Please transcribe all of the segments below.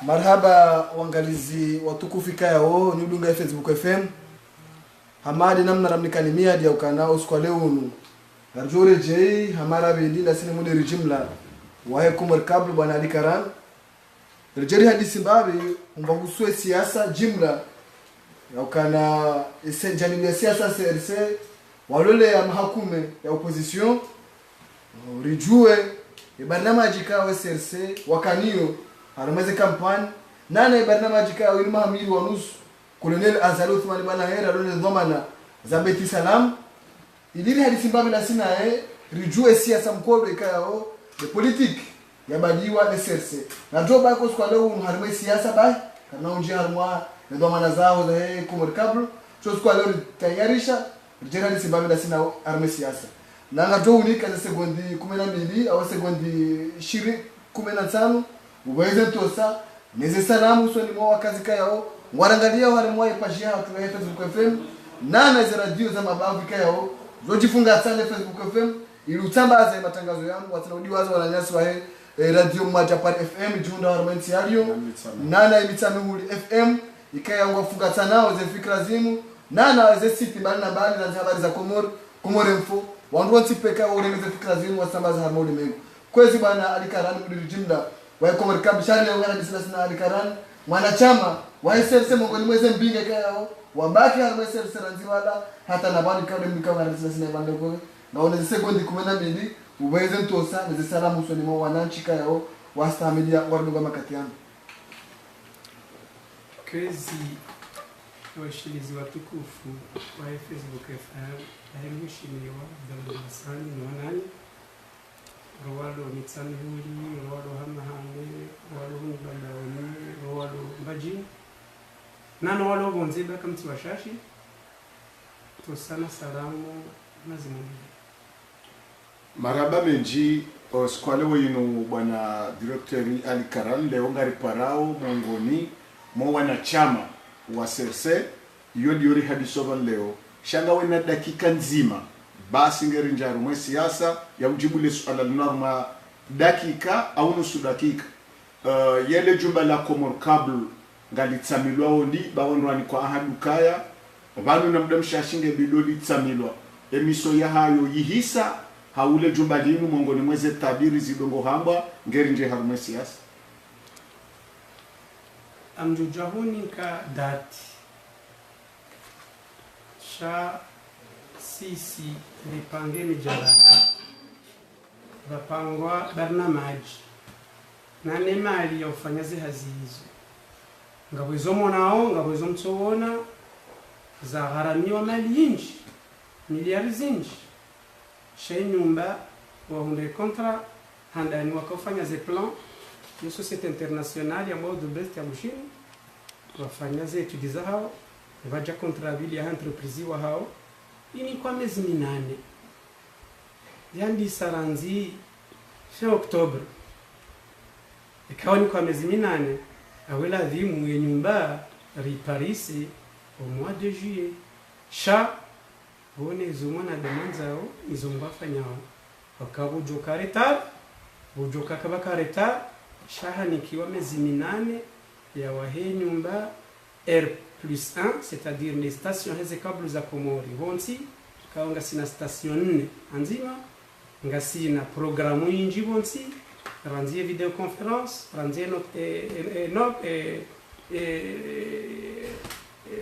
Marhaba wangalizi watukufu yao ni udunga Facebook FM. Hamadi namna ramnikalimia dia ukanao kwa leo unu. Arjore jei hamara bendinda sine mudiri jimla. Wahe kumar kablu bwana alikaran. Rejeri hadisi mbabi umbaguswe siasa jimla. Ya ukana janili ya siasa CRC walole ya mahakume ya opposition. Rijue barnamaji kawa CRC wakaniyo harameze kampani nane barnamaji kawa ilma hamili wa nusu Colonel Azali Uthmani bana hera lole dhamana Zambeti Salam ilili hadisi mbabi la sina rijue siasa mkodo ikao de politique ya badiwa de CRC na joba yako kwa leo harameze siasa bai kana unje harmwa na dhamana zao za kumur kablu cho kwa leo tayarisha rijera hadisi mbabi la sina harameze siasa na ngato unika za sekondi 12 au sekondi 15 uweze tosa neze salamu so ni mwa kazi kayao warangalia wale mwa page yao tu ya Facebook FM na za radio za mabavu kayao zojifunga sana Facebook FM ili utambaze matangazo yangu watarudi wazo wananyasi wa radio moja par FM junda harmenti radio nana imitamuli FM ikaya ngafunga sana nao ze fikra zimu nana ze siti bali na bali na habari za Komoro info wandu peka urengeze fikra zimu wasambaza harmoni mengu kwezi bana alikaran mudiri jimda wa Komoro kabishani ya ngana bisina sina alikaran mwanachama wa SRC mongoni mweze mbinge kayao wabaki harmo SRC ranziwala hata nabani kawde mbika ngana bisina sina bandoko naone ze sekondi 12 uweze ntosa neze salamu so ni mwa wananchi kayao wastamilia warunga makatiano kwezi washirizi watukufu wa Facebook FM ahemshimiwa Abdallah Hassan Mwanani Rwalo Mitsanhuri Rwalo Hamahane Rwalo Mbandawani Rwalo Mbaji nano walo bonzeba kamti washashi tosana salamu nazimuni maraba menji skwale wino bwana directeur Ali Karan leo ngari parao mongoni mo wanachama wa CRC yodi hadisoban leo shanga wena dakika nzima basi ngeri njaru mwe siasa ya ujibule suala norma dakika au nusu dakika yele jumba la Komoro kablu ngalitsamilwa ondi bawonrani kwa ahadukaya banu na mdamshashinge bidoli tsamilwa emiso ya hayo yihisa haule jumba linu mongoni mweze tabiri zidongo hamba ngeri nje harumwe siasa amjujahuni ka dati sha sisi nipange mijalaka vapangwa barnamaji na nemali ya ufanyazi hazizo ngabwezo monao ngabwezo mtowona za gharamiwa mali yinji miliari zinji shay nyumba wa hunde kontra handani wakafanya ze plan ya societe internationale ya mwao best ya mshini wafanya ze etudes hao vaja contraville ya entreprise wa hao ini kwa miezi 8 yandi saranzi fin Oktober ikawa ni kwa miezi 8 awela dhimu ya nyumba riparise au mois de juillet sha bone zumana demanzao izomba fanyao wakabujoka retard bujoka kabaka retard shaha nikiwa miezi 8 ya wahe nyumba R+1 c'est-à-dire les stations hizi kabla za Komori honsi kaonga sina station 4 anzima ngasina programu yinji honsi ranzie video conference ranzie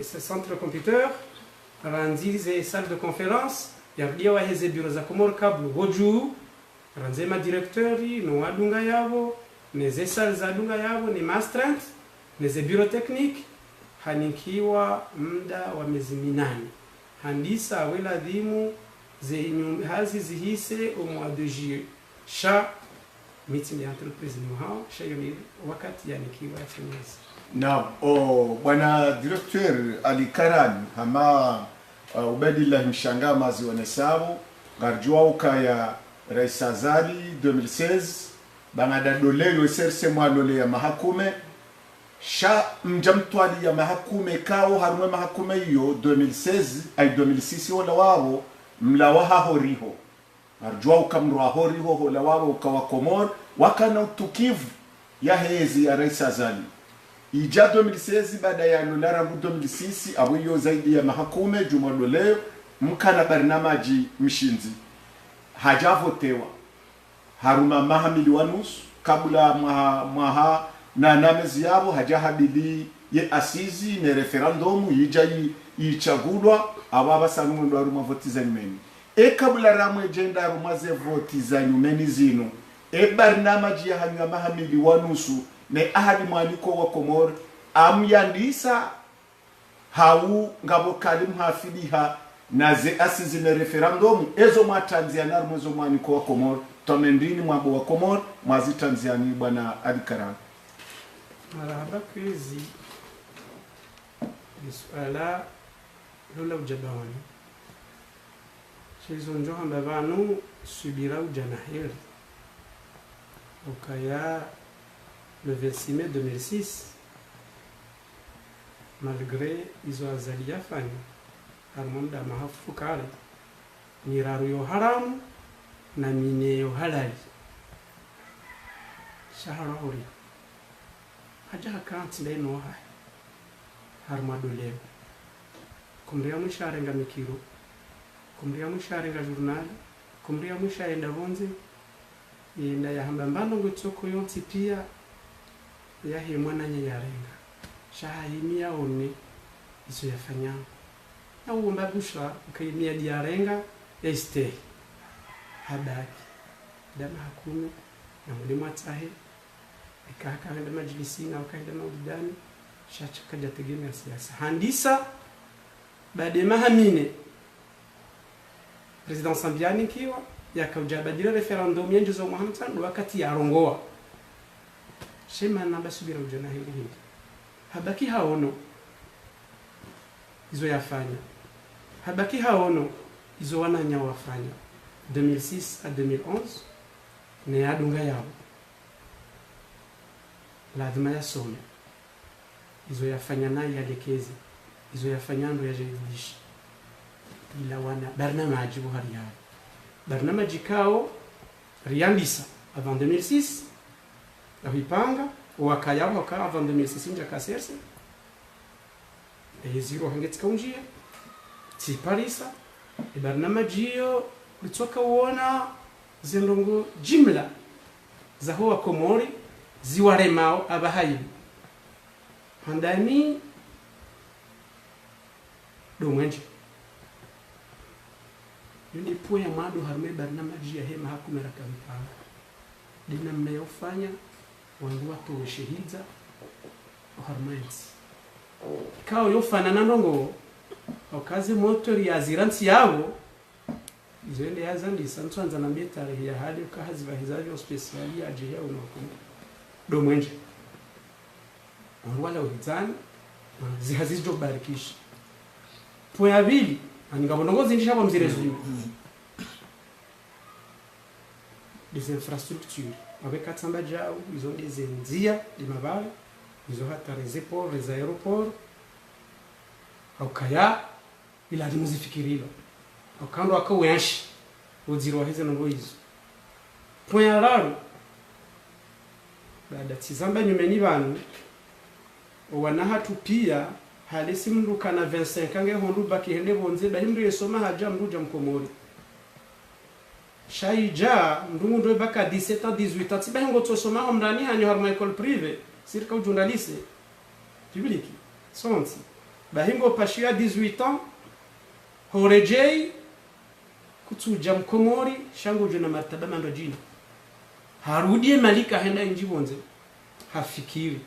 ce centre computer ranzie salle de conférence ya wa hizi bureau za Komoro kabla hoju ranzie ma directori no wadunga yabo neze salle za dunga yabo ni mastrant neze bureau technique hanikiwa muda wa miezi 8 handisa wela dhimu ze hazi zihise au mois de juillet sha meeting ya entreprise ni hao shayoni wakati yanikiwa yafanyeza na bwana directeur Ali Karan hama ubadillah mshanga mazi wanesabu garjua ukaya Rais Azali 2016 bangada dolelo serse mwalole ya mahakume sha mjamtwali ya mahakume kao harumwe mahakume hiyo 2016 ay 2006 wala wao mlawaha horiho arjua ukamrwa horiho wala wao ukawa Komoro wakana utukivu ya hezi ya Rais Azali ija 2016 baada ya nonara 2006 abuyo zaidi ya mahakume jumado leo mkana barnamaji mshinzi hajavotewa haruma mahamili wanusu kabla mwaha na namezi yabo hajahabili ye asizi ne referendum yija yichagulwa ababa sanundu aruma voti za nyumeni kabla ramwe jenda rumaze voti za nyumeni zino barnamaji ya hanywa mahamili wanusu ne ahadi mwaliko wa Komoro amyandisa hau ngabo kalim hafiliha na ze asizi ne referendum ezo mwa Tanzania mwezo mwaliko wa Komoro tomendini mwabo wa Komoro mwazi Tanzania bwana Ali Karani. Marahaba kwezi suala lola ujabawani shizo njoha mbavanu subira ujanahiri ukaya le 26 mai 2006 malgré izo azalia fanya harmonda mahafu kale miraru yo haramu na mine yo halali shahara hori haja hakanti ndai no hai harmadoleo kumria musharenga mikiro kumria musharenga journal kumria mushaenda bonze yenda yahamba mbano ngotoko yonti pia yahe mwana nyarenga shahimia one iso yafanya na uomba bushra ukaimia diarenga este hadaki dama hakuna na mulimu atahe ikaka kaenda majlisi na kaenda maudani shacha kaja tegemea siasa handisa baada mahamine president Sambiani kiwa yakajabadila referendum yenjuzo Muhammad wakati ya rongoa shema namba subira ujana hili habaki haono izo yafanya habaki haono izo wananya wafanya 2006 à 2011 ne adunga yao lazima yasome izo yafanya naye yalekeze izo yafanya ndo yajidishi ila wana barnamaji buhari yao barnamaji kao riandisa avant 2006 ahipanga wakayao haka avant 2006 nja kaserse zero hangetika unjia si parisa barnamaji yo litoka uona zendongo jimla za huwa Komori ziwaremao abahayi handani domwenje yundi poya mado harme barnamaji ya hema hakumera kampanga dina mnayofanya wangu watu shehidza harmainsi kao yofana nandongo okaze motori ya ziransi yao izende yazandi santswanza na mbetare ya hali ukahazi bahizavyo speciali ya jia unakumu domwenje wala uhizani zihazijo barikishi poya bili aningabonongo zindisha kwa mzirezu des infrastructures avec katsamba jao ils ont des nzia des mabale ils ont hata les éports les aéroports okaya ila dimuzifikirilo okando akawenshi uziro hizo ngo hizo point raro baada tizamba nyumeni banu wana hatu pia halisi mndu kana 25 ange hondu baki hende bonze bahimri yesoma haja mruja mkomori shaija ndungu ndo baka 17 ans 18 ans tibahingo tosoma homdani hanyo harma école privée sirka journaliste public sonti bahingo pashia 18 ans horejei kutuja mkomori shango jona martaba mando jina harudie malika henda njibonze hafikiri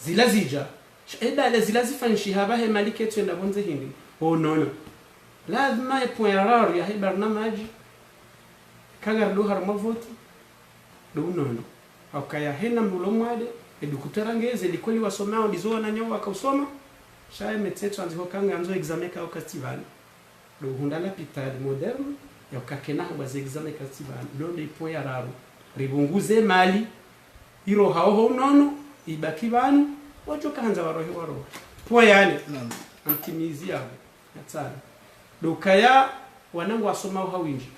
zilazija eda zilazifanshi habahe malike twenda bonze hindi nono lazima point raro ya barnamaji kagar do harma voti do nono akaya hena mulomwade edukutangeze likweli wasomao dizona nyawa akausoma shaye metetso anziko kanga anzo examen ka okativani do hundala pitali moderne ya kakena baze examen ka tivani do ndi point raro ribunguze mali iro hao nono ibaki banu wacho kanza warohi poyane antimizi yabo yatsana dokaya wanangu wasoma hawinji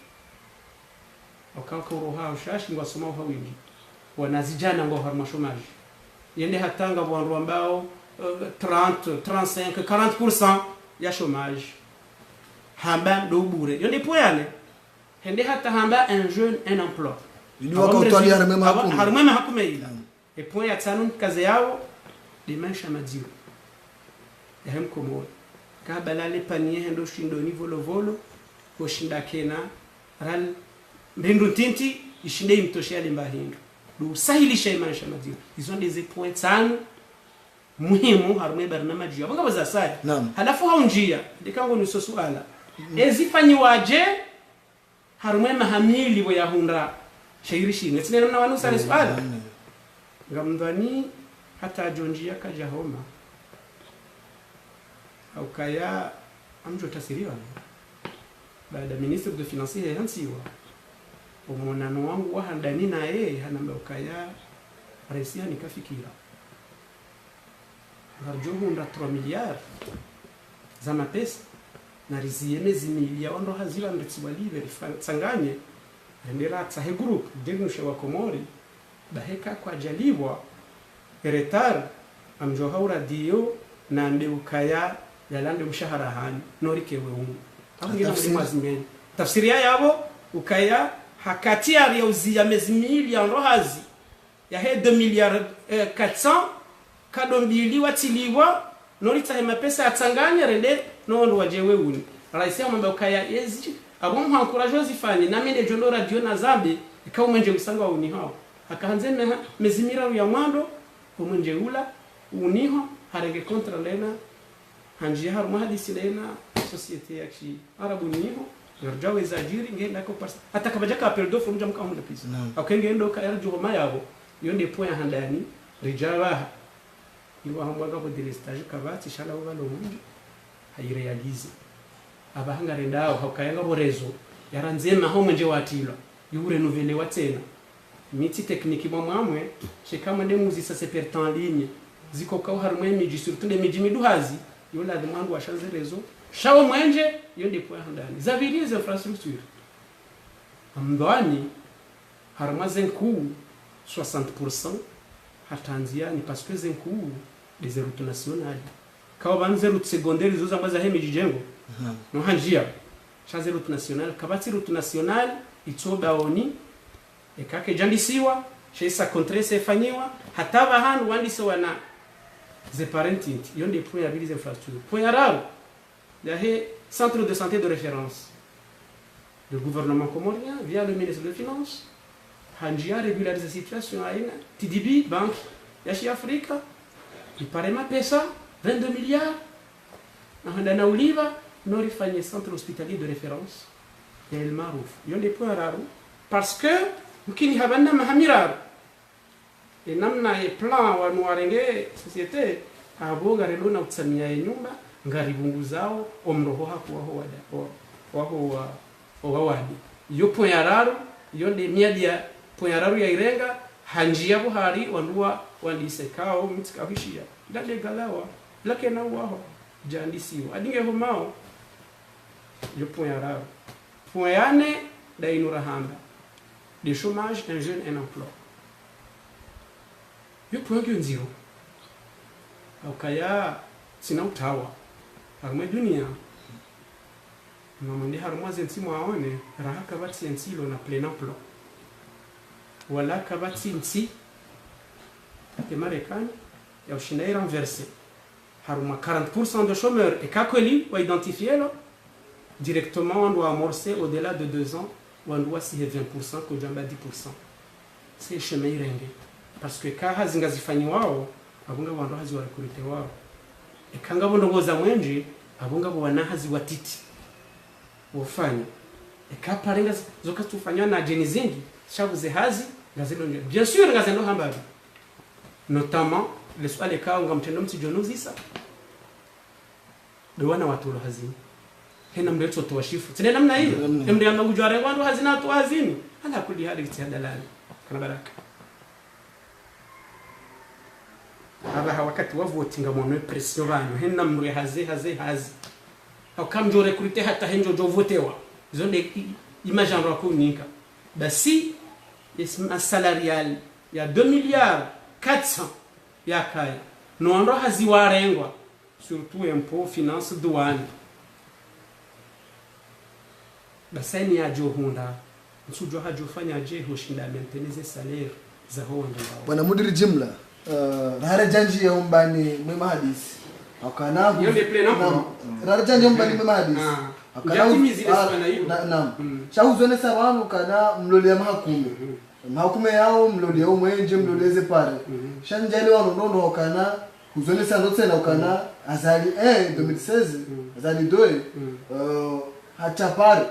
okaka roha ushashi ngwasoma hawinji wanazijana ngo harmashomaji yende hatanga wandu ambao 30, 35, 40% ya chômage hamba do bure yende poyale hende hata hamba un jeune un emploi Iliwa kwa utwali harumema hakume ila e point ya tsanun kazi yao dimansha majiru ya hemkomo kabalale panie hendo shindo ni volo koshinda kena ral mbindu tinti ishinde imtoshia limba hindu du sahilisha imansha majiru izo ndize point tsanu muhimu harume barnamaji yabo ngabo za sai halafu haunjia ndikango ni suala ezifanyiwaje harume mahamili bo yahunda shairishi netsine na wanu sare swala ngamdani hata jonjia kaja homa au kaya amjo tasiriwa baada ministre de finance yansiwa umonano wangu wa handani na hanamba ukaya resia nikafikira harjohunda 3 miliyari za mapesa na rizieme zimilia ondo hazila nditsiwalive tsanganye endera tsahe group degushe wa komori baheka kwa jaliwa eretar amjo haura dio na mbeukaya yalande mshahara hani norikewe umu angina mlimazimeni tafsiri yabo ukaya hakati ya uzia mezimili ya rohazi ya he 2 milliards 400 kadombili watiliwa norita mapesa atanganya rende nondo wajewe uni raisi amamba ukaya yezi abo mhankurajo zifanye na mende jondo radio na zambi ikaw mwenje usanga uni hao akaanze mezimira ya mwando umwenje ula uniho harege kontra lena hanjia haru mahadisi lena societe yakshi arabu niho yarjawe zajiri ngenda ko parsa hata kabajaka apel do fumja mkamunda pisa akenge ndo ka yarjo mayabo yonde point handani rijaba iwa hamwaga ko dire stage kabati shala ubalo mungi hayirealize abahanga rendao hakayanga borezo yaranzema ho mwenje watilo yure nouvelle watena miti technique mwamwe shekama de muzisa se perd en ligne ziko ka harumwe miji surtout de miji miduhazi yola de mwangu wa chanze rezo shawo mwenje yonde point handani zaviri les infrastructures amdwani harmazen coût 60% hatanzia ni parce que zen coût des routes nationales kawa banze route secondaire zo zambaza he miji jengo no hanjia chaze route nationale kabati route nationale itsoba oni ekake jandisiwa shesa kontrese fanyiwa hataba hanu wandise wana ze parenting yonde point ya bilis infrastructure point raro ya he centre de santé de référence le gouvernement comorien via le ministre des finances hanjia régulariser situation aina TDB bank ya shi Afrika iparema pesa 22 milliards na uliva norifanye centre hospitalier de référence ya El Maruf yonde point raro parce que mkini habanda mahamiraru namna plan wa nuarenge societe aboga relo na utsamia ya nyumba ngaribungu zao omroho hakuwa wadi yo point raro yonde miadia point raro ya irenga hanjia buhari wanduwa wandisekao mtsikahishia dade galawa lake na uwaho jandisiwa adinge homao yo point raro point yane dainura handa de chômage un jeune un emploi yo point que nziro akaya sina utawa harumwe dunia mamande harumwa zentimo aone raha kabati nsilo na plein emploi wala kabati nsi te marekani ya ushinda renversé haruma 40% de chômeurs et kakoli wa identifier directement on doit amorcer au-delà de 2 ans on doit si 20% ko jamba 10%. C'est chemin irenge parce que kaha zingazifanyi wao abunga wandu hazi wa recruiter wao ekanga bondogoza mwenje abunga bo wanahazi watiti wofanya ekaparenga zoka tufanywa na jeni zingi shabuze hazi ngazelo bien sûr ngazendo hambabi notamment les swale ka ngamtendo mtijonozisa do wana watu hazini hena mleto to washifu tena namna hiyo mde amna kujware wandu hazina to hazini ala kuli hadi kitadalani kana baraka aba wakati wa voting ngamone pression banyu hena mwe hazi au kam jo recruter hata henjo jo votewa zonde image en rakunika basi isma salarial ya 2 milliards 400 yakaya nondo haziwarengwa surtout impôt finance douane basani ajo hunda nsujo hajo fanya je hoshinda maintenance salaire za honda bwana mudiri jimla rara janji ya umbani mwema hadisi akana yonde plena rara janji ya umbani mwema hadisi akana naam shahuzone sabanu kana mlole mahakume mahakume yao mlole yao mwenje mloleze pare shanjali wano ndono kana huzone sando tena ukana azali 2016 azali 2 hacha pare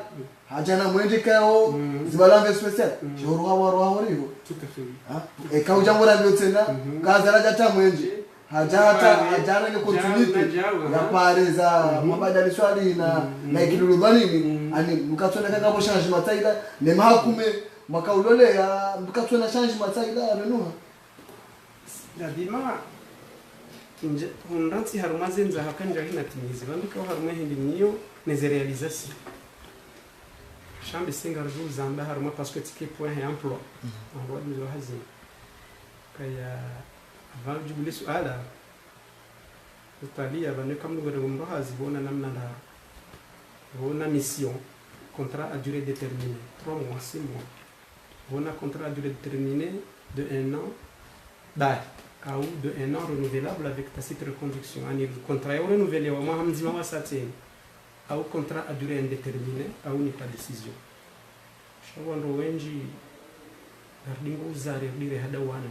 hajana mwenje kao zibalange special shoro hawa riho tout à fait e kaujamura ndio tena kazara jata mwenje hajana ni continuity ya pare za mabadali swali na ikilulubani ani mkatsona kaka bo change mataila ne mahakume makaulole ya mkatsona change mataila anuha dadima inje hondanti harumazenza hakanja hina timizi bandika haruma hindi niyo neze realisation chambre singa rjou zamba haruma parce que tike point et emploi en roi de hazin kaya avant de bulir suala italia bane kamno godo ngomro hazi bona namna nda bona mission contrat à durée déterminée 3 mois 6 mois bona contrat à durée déterminée de 1 an ou de 1 an renouvelable avec tacite reconduction ani contrat est renouvelé au moins hamzima wa satini au contrat à durée indéterminée au ni pas décision shawando wenji gardingo uzare dire hada wana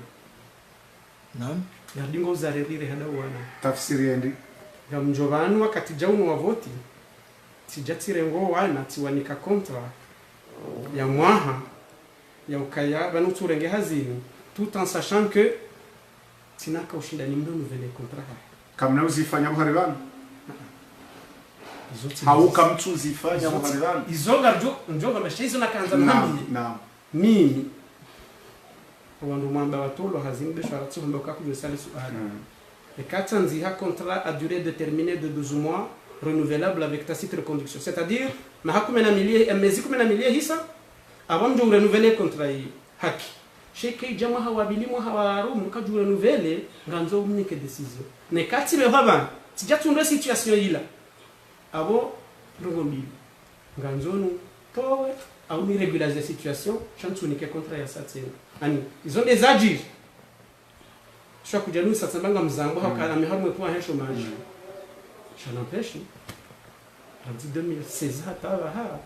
naam gardingo uzare dire hada wana tafsiri yendi gamjovanu wakati jauno wa voti tijatire ngo wana tiwanika kontra ya mwaha ya ukaya banu turenge hazini tout en sachant que tinaka ushindani mdo nouvelle contrat kamna uzifanya muharibana izoti hauka mtu uzifanya muharibana izoga njoga mashizo nakanza nhambi naam mimi wandu mwamba watolo hazimbe sharati ndo kaku yosali suala et ha contrat à durée déterminée de 12 mois renouvelable avec tacite reconduction c'est-à-dire ma hakumena milie mezi kumena milie hisa avant de renouveler contrat haki sheke jama hawabilimu hawarumu kaju renouveler nganzo umnike décision ne kati me baba tijatunda situation ila abo rongombi nganzo nu to au ni régulariser situation chantu ni contrat ya satena ani ils ont des agir shwa kujanu satsambanga mzango hakana miharmu kwa hesho maji shanampeshi hadi 2016 hata ha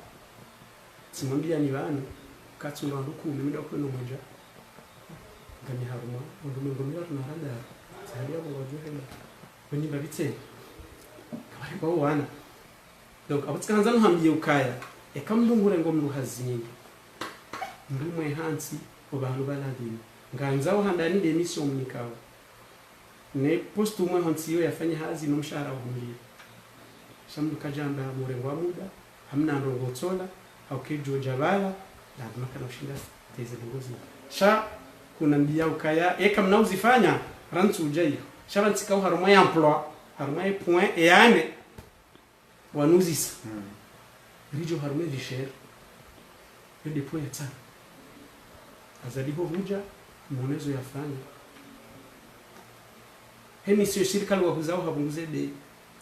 simambia ni bana kati ndo nduku mimi ndo kwenu moja ngani haruma ndo ngomira tunarada tsali abo wajuhela wenye babitse kawai kwa wana donc abatsanza no hambiye ukaya ekamndungure ngomru hazini ndumwe hansi obantu baladini nganzaho handani demission mnikawa ne postu umwe hansi yo yafanya hazi no mshahara wa mlio shamu kajamba murengo wa muda hamna ndongo tsola au kijo jabala na makana ushinda teze ngozi sha kuna mbia ukaya eka mnauzifanya rantsu ujai sha rantsika haruma ya emploi haruma e point et ane wanuzisa rijo haruma visher yo depuis yata azaliho huja muonezo yafanya hemi sio shirika la kuzao habunguze bei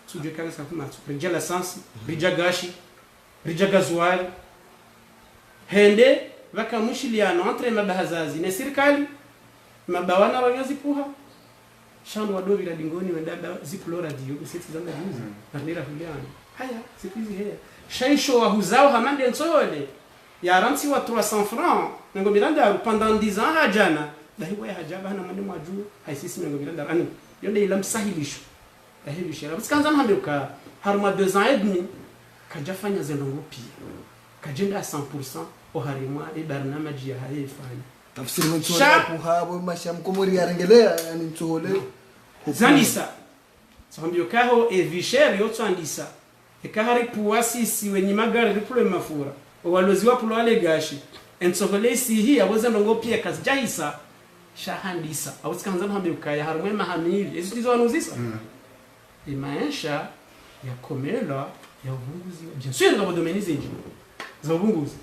suje kana sakuma rija la sansi rija gashi rija gazuari hende vakamushiliano entre mabahazazi na serikali mabawana wanyazi puha shando wadovi la dingoni wendaba ziplora dio sisi zanga juzi na nira huliano haya sikizi haya shaisho wa huzao hamande nsole ya ransi wa 300 francs ngo bilanda pendant 10 ans hajana dahi wa hajaba na mwalimu waju haisisi ngo bilanda ani yonde ila msahilisho dahi basi kanza mhambe ka haruma 2 ans et demi kajafanya zendongo pia kajenda 100% oharima ibarnamaji ya haifanya tafsiri mtole kuhabo mashamkomori yarengelea yani mtole zandisa sambio kaho e visher yotso andisa e kahari puasi si wenye magari ripule mafura walozi wapo wale gashi ensokole si hii awoza ndongo pia kazi jahisa shahandisa awusikanza mhambe ukaya harumwe mahamili ezo ndizo wanuzisa maisha ya komela ya ubunguzi bien sûr dans le domaine zinji za ubunguzi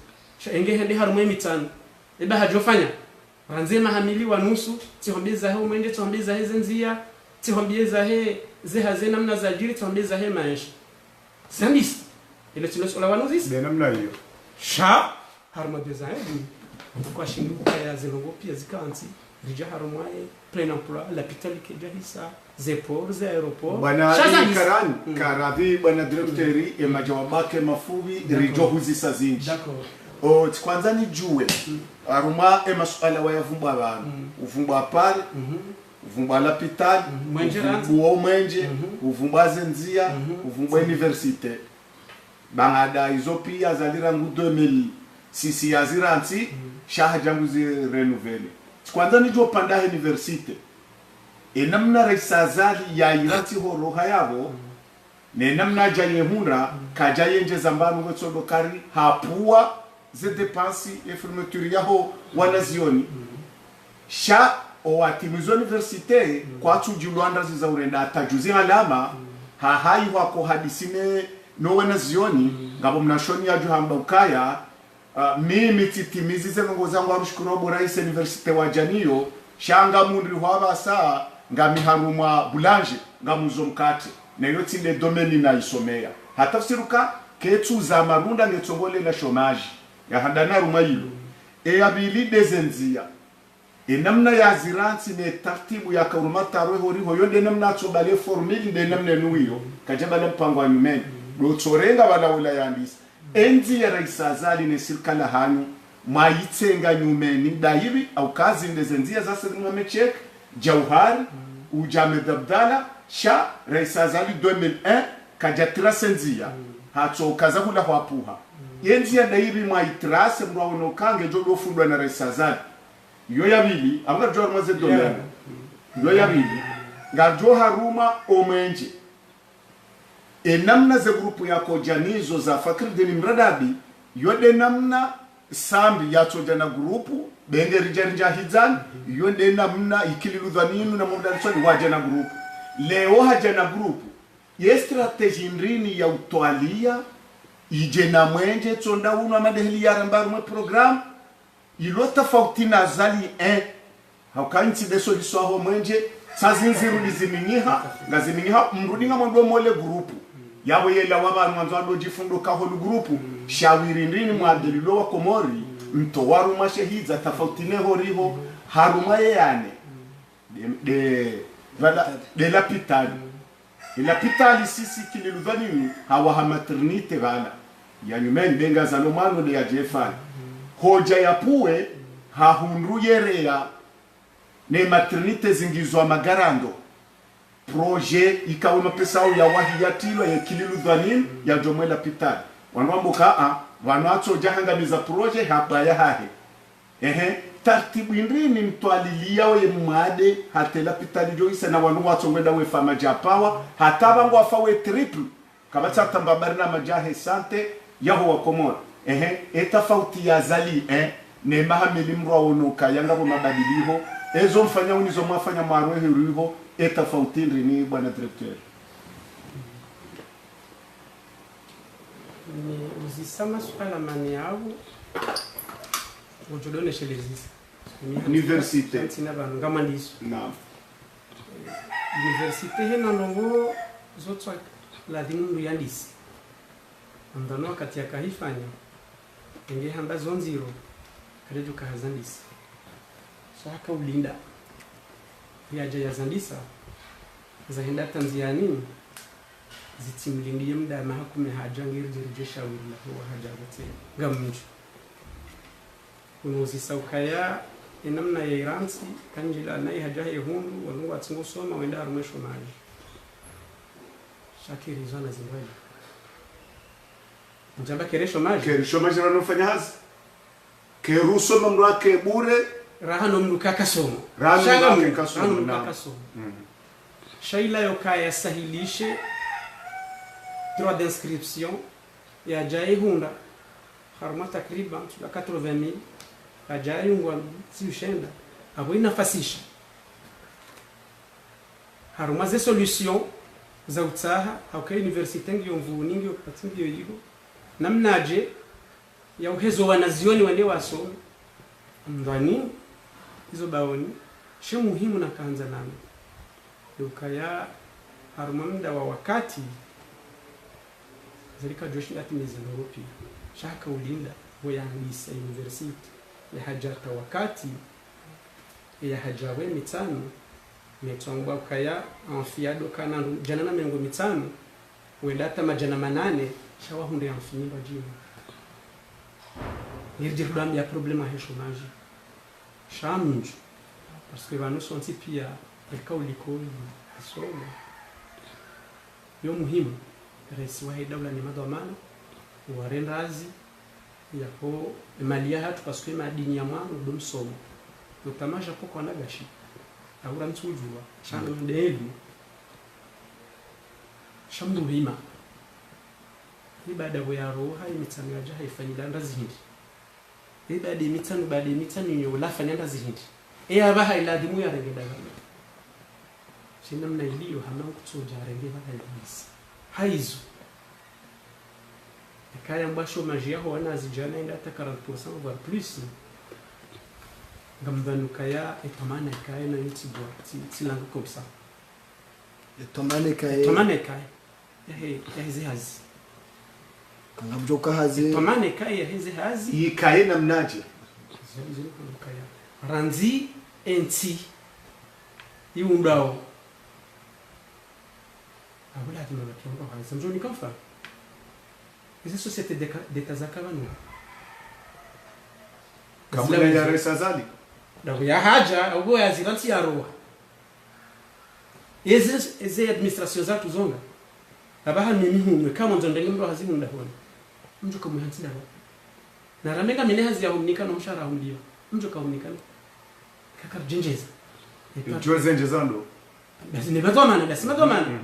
enge hende harumwe mitano eba hajofanya ranzema hamili wa nusu tihombeza he umwende tihombeza he zenzia tihombeza he zehaze namna za jiri tihombeza he maisha sandis ile tunosola wanuzis de namna hiyo sha harma design kwa shinduka ya zelongo pia zikanzi rija harumwaye plein emploi l'hôpital kejahisa zepor za aeroport bwana Karan karadhi bwana directori emajawabake mafubi rijo huzisa zinji d'accord o kwanza ni juwe aruma emasuala wa yavumba abantu uvumba pale uvumba l'hôpital uvumba mwenje uvumba zenzia uvumba universite bangada izo pia zalira ngu 2000 sisi yaziranti shahajangu zi renouvelle kwanza ni jo panda universite enamna raisazali ya iranti horoha yabo nenamna jaye hunra kajaye nje zambanu wetsodo kari hapua ze depensi efirmeturi yaho wanazioni sha owatimizo universite kwa tujulwanda ziza urenda atajuzi alama hahai wako hadisine no wanazioni ngabo mnashoni ya juhamba ukaya mimi titimizi ze ngo zangu arushukuro boraise universite wa Janiyo shanga munri hwaba saa ngamiharumwa bulanje ngamuzo mkate nayo tinde domeni na isomea hatafsiruka ketu za marunda ngetsongole na shomaji ya handana rumayilo abili dezenzia namna ya ziranti ne tartibu ya karumata roho riho yonde namna tsobale formili de namna nuyo kajaba na mpango wa nyumeni do tsorenga bala wilaya ndisi enzi ya raisazali ne sirkala hanu maitsenga nyumeni dahibi au kazi ndezenzia zasa ngamechek Jauhar Ujamed Abdallah sha raisazali 2001 kajatira senzia hatso kaza kula hwapuha yenzi ya dahibi maitrase mwawono kange jodo fundwa na raisazali yo yabili anga jor maze dollar yo yabili ngajo haruma omwenje namna ze grupu yako janizo za fakir de mradabi yode namna sambi yacho jana grupu benge rijarija hizan yode namna ikililudhaninu na mudalisoni wajana grupu leo hajana grupu ye strategy ndrini ya utwalia ijena mwenje tonda uno amadehili ya rambaru mwe program ilo tofauti na zali haukanti deso hiswaho mwenje sazinziru liziminyiha ngaziminyiha mrudinga mwendo mole grupu yabo yela waba mwanzo ndo jifundo ka holu grupu shawiri ndini mwadelilo wa komori mtowaru mashehiza tofautine horiho haruma yane de la pitali ila pitali sisi kililudhani hawa ha maternite bana ya nyumeni benga za lomano de ya jefani hoja ya puwe hahunruyerea ne maternite zingizwa magarando projet ikawa mapesa ya wahiyatilo ya kililudhanin ya jomwela pitali wanwambuka wanwacho jahangamiza projet hapa ya hahe tartibu indrini mtwalilia we mwade hatela pitali joisa na wanu wacho ngwenda we fama japawa hataba ngwa fawe triple kabata tambabari na majahe sante yaho wa komora etafauti ya zali ne mahamili mrwa onoka yangabo mabadiliho ezo mfanya unizo mwafanya marwehe ruho etafauti ndrini bwana directeur ni uzisama suala mani yao ujodone shelezisa universite ntina bantu ngamandiso naam universite hena longo zotwa la dimundu yandisi andano wakati yakahifanya nge hamba zonziro karejo kahazandisi saka ulinda yaja yazandisa zahenda tanziani zitimlindiye mda mahakume haja ngirje shawiri la huwa haja wote gamnju unozisa ukaya enamna ya iransi kanjila na haja yehundu wanungu atsingo soma wenda arumesho maji shakiri zona zimbali njamba keresho maji ranofanya hazi keruso mamrake bure rahano mnukaka somo rahano mnukaka somo shaila yokaya sahilishe droit d'inscription ya jai hunda harma takriban la 80000 ajai ngwa si ushenda abo inafasisha harma ze solution za utaha au ka university ngiyo mvuningi opatingiyo yigo namnaje ya uhezo wanazioni wale wasome ndani hizo baoni shi muhimu na kaanza nami ukaya harumamda wa wakati zalika joshi ndati mezanopi shaka ulinda boya ngisa university ya hajata wakati ya hajawe mitano metwangwa ukaya amfiado kana jana na mengo mitano wendata majana manane shawa hunde amfinimba jina nirdirudam ya problema he chômage chamge parce que vanu sonti pia likoli asoma yo muhimu rais wa dawla ni madhamana warendazi yapo malia hatu parce que madini ya mwana domsomo utamasha poko anagashi aura mtujua shana ndeli shamdu bima ibada ya roha imitano ya jaha ifanyida ndazihindi ibada imitano yo la fanyanda zihindi abaha iladimu ya rengeda shinamna iliyo hamna kutoja rengeda halisi haizo kaya mbasho majia ho wanazijana enda hata 40% voire plus ngambanu kaya etamana kaya na yitibwa tilango comme ça etomane kaya hizi hazi ngabjoka hazi etomane kaya hizi hazi ikaye na mnaje zile kaya ranzi enti iundao abula timana kiomba hazi mjoni kamfa hizi societe d'etat zakabanu kabla ya resazali dawo ya haja au ya ziranti ya roha eze administration zatu zonga abaha mimi humwe kama nzondenge mro hazimu ndahona mjo kama hanti dawo na ramenga mine hazi ya humnika no mshara humliwa mjo kama humnika kaka jenjeza jozenjeza ndo basi ne badomana basi madomana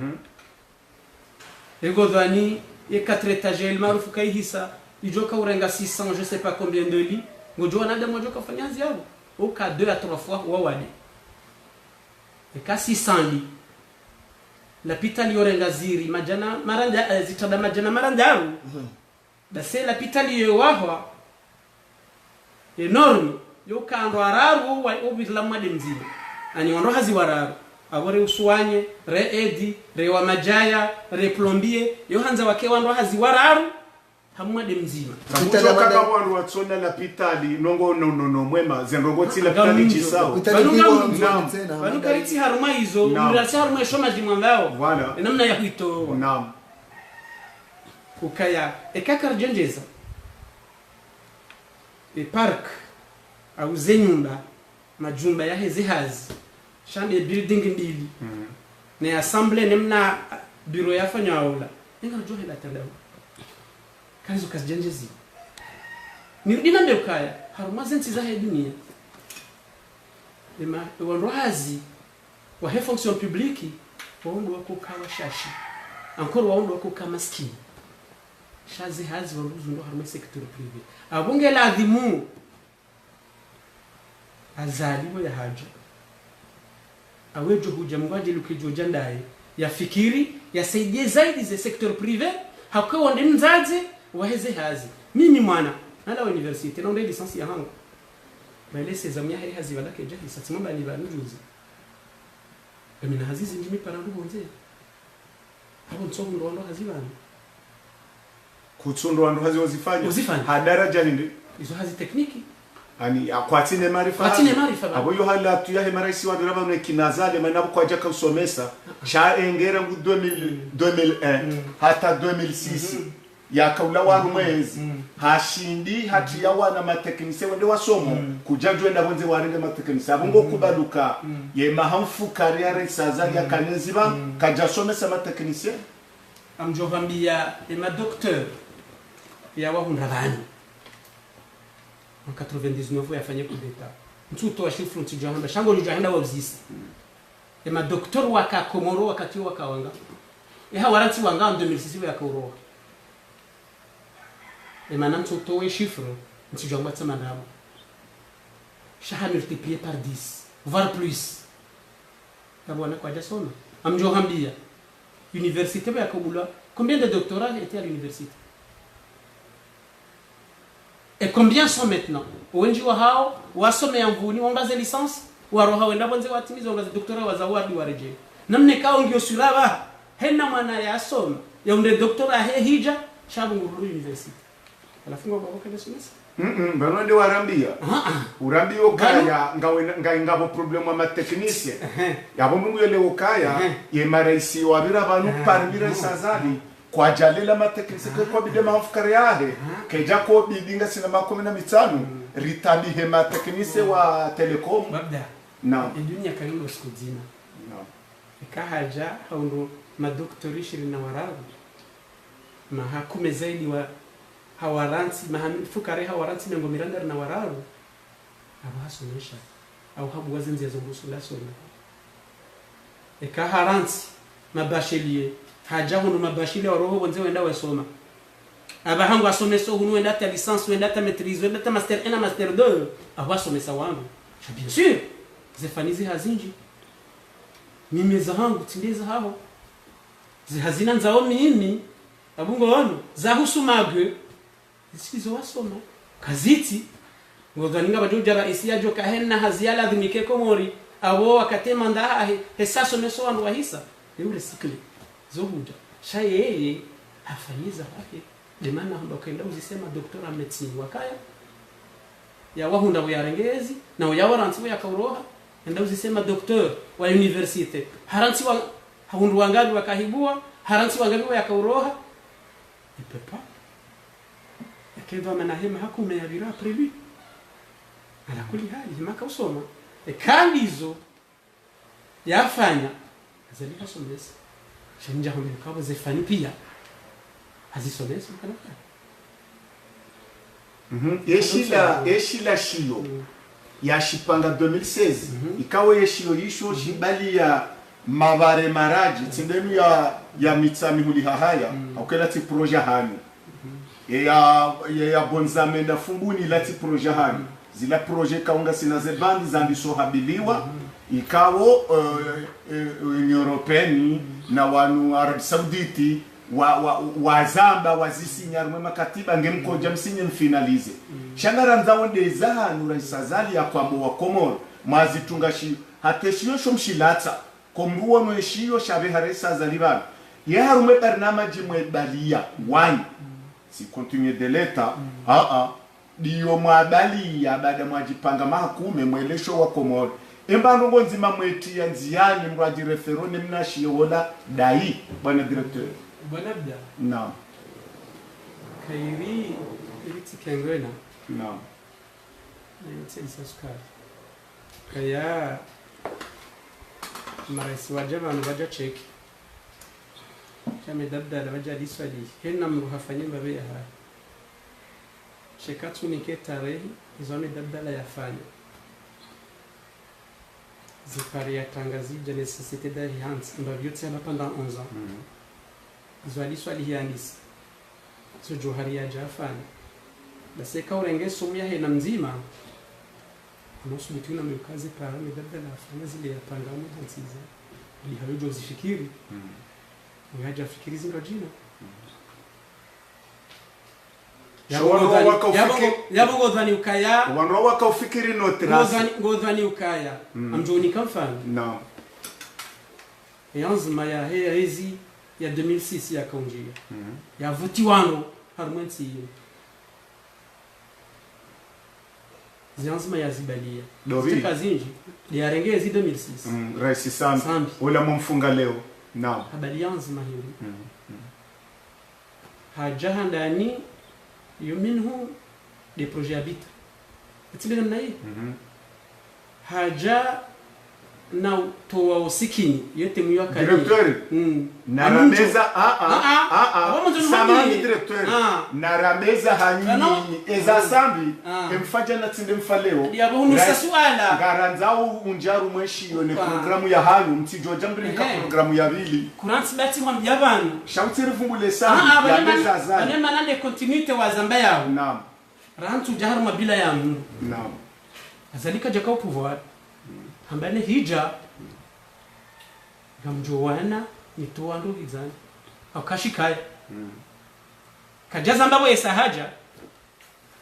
ego dhani et 4 étages il maarufu kaihisa ijoka urenga 600 je sais pas combien de lits ngojo na demo joka fanyazi yao au cas 2 à 3 fois wawade et cas 600 lits la pitali orenga ziri majana maranja zitada majana marandaru basi la pitali yewahwa enorme yoka ndo araru wa obizla mwade mzima ani ondo hazi wararu awore uswanye re edi re wa majaya re plombier yo hanza wake wando hazi wararu hamwade mzima kutoka kama wandu watsona la pitali nongo no mwema zengogoti la pitali chisawo banu kariti haruma hizo murasi haruma shoma jimwambao voilà namna ya hito naam ukaya ekakar jenjeza e park au zenyumba majumba ya hezi hazi shambe building mbili ne assemblée nemna bureau yafanya aula inga johe la tandao kazo kasjenjezi nirudina mbekaya haruma zenzi za dunia ema wanrohazi wa he fonction publique waondo wako kawa shashi encore waondo wako kama maskini shazi hazi waruzu ndo haruma secteur privé abunge la adhimu azaliwa ya haja awejo huja mwaje lukijoja ndaye yafikiri yasaidie zaidi ze secteur privé hakwa wande mzazi waheze hazi mimi mwana nala university na ndai licence ya hangu bale sezamia hari hazi wadake jahi satimamba ni banu juzi amina hazizi ndimi parandu bonze hapo nsoko ndo hazi bana kutsundo wandu hazi wazifanya hadaraja hindi izo hazi tekniki ani akwatine marifa abo yo hala tu ya maraisi wa draba ne kinazale manabo kwa jaka usomesa cha engera mu 2001 hata 2006 ya kaula wa mwezi hashindi hati ya wana mateknisi wende wasomo kujajwe na bonze warende mateknisi abo ngo kubaluka ye mahamfu kariere sazali ya kaneziba kajasomesa mateknisi amjovambia ema docteur ya wahunda bani en 99 yafanya coup d'état mtuto wa shifru ntijahanda shango njahanda wabzisi ema docteur waka komoro wakati wakawanga eha waranti wanga en 2006 yakoroa ema namtuto wa shifru ntijahamba tsamandamo shaha multiplié par 10 voire plus tabona kwa jasona amjohambia université ya Kabula combien de doctorats étaient à l'université Et combien sont maintenant? Wengi wa hao wasome yamvuni wangaze licence waroha wenda bonze watimiza wangaze doktora wa zawadi wareje. Namne kao ngio suraba hena mwana ya asoma ya unde doktora hija shabu nguru university. Alafu ngo babo kende semesa. Bano ndi warambia. Urambio kaya ngabo problem ama technicien. Yabo mungu yele ukaya ye maraisi wabira banu parmira sazali kwa jalela ma technicien kwa bide mafukari yahe keja ko bidinga sinema 15 ritabi he ma technicien wa telecom. Babda. Na. Dunia kanilo skudina. Na. Ikahaja haundo madoktori 20 na warabu. Mahakume zaidi wa hawaransi fukare hawaransi mengo miranda na wararu abasomesha au habu wazenzi yazombusu la sona eka haransi mabashelier haja hono mabashelier waroho bonze wenda wasoma abahangu asomeso hunu wenda ta licence wenda ta maîtrise wenda ta master 1 na master 2 abasomesa wangu bien sûr zefanizi hazinji mimi zahangu tindeza hao zihazina nzao mimi abungo wano zahusumagwe zisizo wasoma kaziti ngodaninga bajoja raisi yajo kahena haziala dhimike komori abo wakatema nda hesaso meso wandu wahisa yule sikle zohuja shayeye afanyiza wake demana hamba kaenda uzisema doktora medicine wakaya ya wahunda yarengezi na yawaranti ya kauroha enda uzisema doktor wa university haranti wa hundu wangabi wakahibua haranti wangabi ya kauroha il peut pas. Kendo manahema hakume ya bira prévu. Ala kuli hali maka usoma. Kandizo yafanya azalika somesa. Shinja hume kabo zefani pia. Azisomesa kana. Yeshila shilo. Yashipanga 2016. Ikawe yeshilo yisho jibali ya mavare maraji tindenu ya mitsami huli hahaya aukela ti projet hani ya bonzame na fumbuni lati projet hani zila projet kaunga sinaze bandi zambiso habiliwa ikawo Union Européenne na wanu Arab Sauditi wa zamba wazisinya rumema katiba ngemkoja msinye mfinalize shangara nzawo ndeza nura isazali ya kwa mwa Komoro mazitungashi hateshiyo shomshilata komruwa mweshiyo shabe haresa zalibana ye harume barnamaji mwebalia wani si continue de l'etat diyo mwabalia baada mwajipanga mahakume mwelesho wa Komoro embano ngonzima mweti ya nziani mwaji referone mnashiola dai bwana directeur bwana bia naam kairi iliti kengwena naam na yote isasukari kaya maraisi wajaba waja cheki kama dabda waja diswali hena mruhafanye babe ya haya chekatu nike tarehe izone dabda la yafanya zipari ya tangazi de nécessité d'alliance mbavyote hapa pendant 11 ans zwali swali hiandisi so johari ya jafanya basi kaurenge somia hena mzima nusu bituna mkazi para dabda la afanya zile ya pangamu tansiza ili hayo zifikiri uyaja fikiri zino jina yabo godhani ukaya wanro waka ufikiri no trasi godhani ukaya amjoni kamfano no yanzima ya hezi ya 2006 ya kaunjia ya vutiwano harumenti zianzima ya zibalia zika zinji liarengezi 2006 raisi sambi ula mumfunga leo naam habari yanzima hili hajaha ndani yuminhu des projets habitat atile namna hii haja na towa usikini yote mwiwa kali directeur na rameza samani directeur na rameza hanyi eza sambi emfaja na tinde mfaleo yabo unusa swala garanzao unjaru mweshi yone programu ya hanyu mtijo jambri ka programu ya bili kuranti bati wa mjabanu shautiri fungule sambi ya meza zani ane manande continuité wa zamba yao naam rantu jaharu mabila ya mungu naam azalika jaka au pouvoir ambane hija gamjowana nitoando hizani akashikaya kajaza mbabo esa haja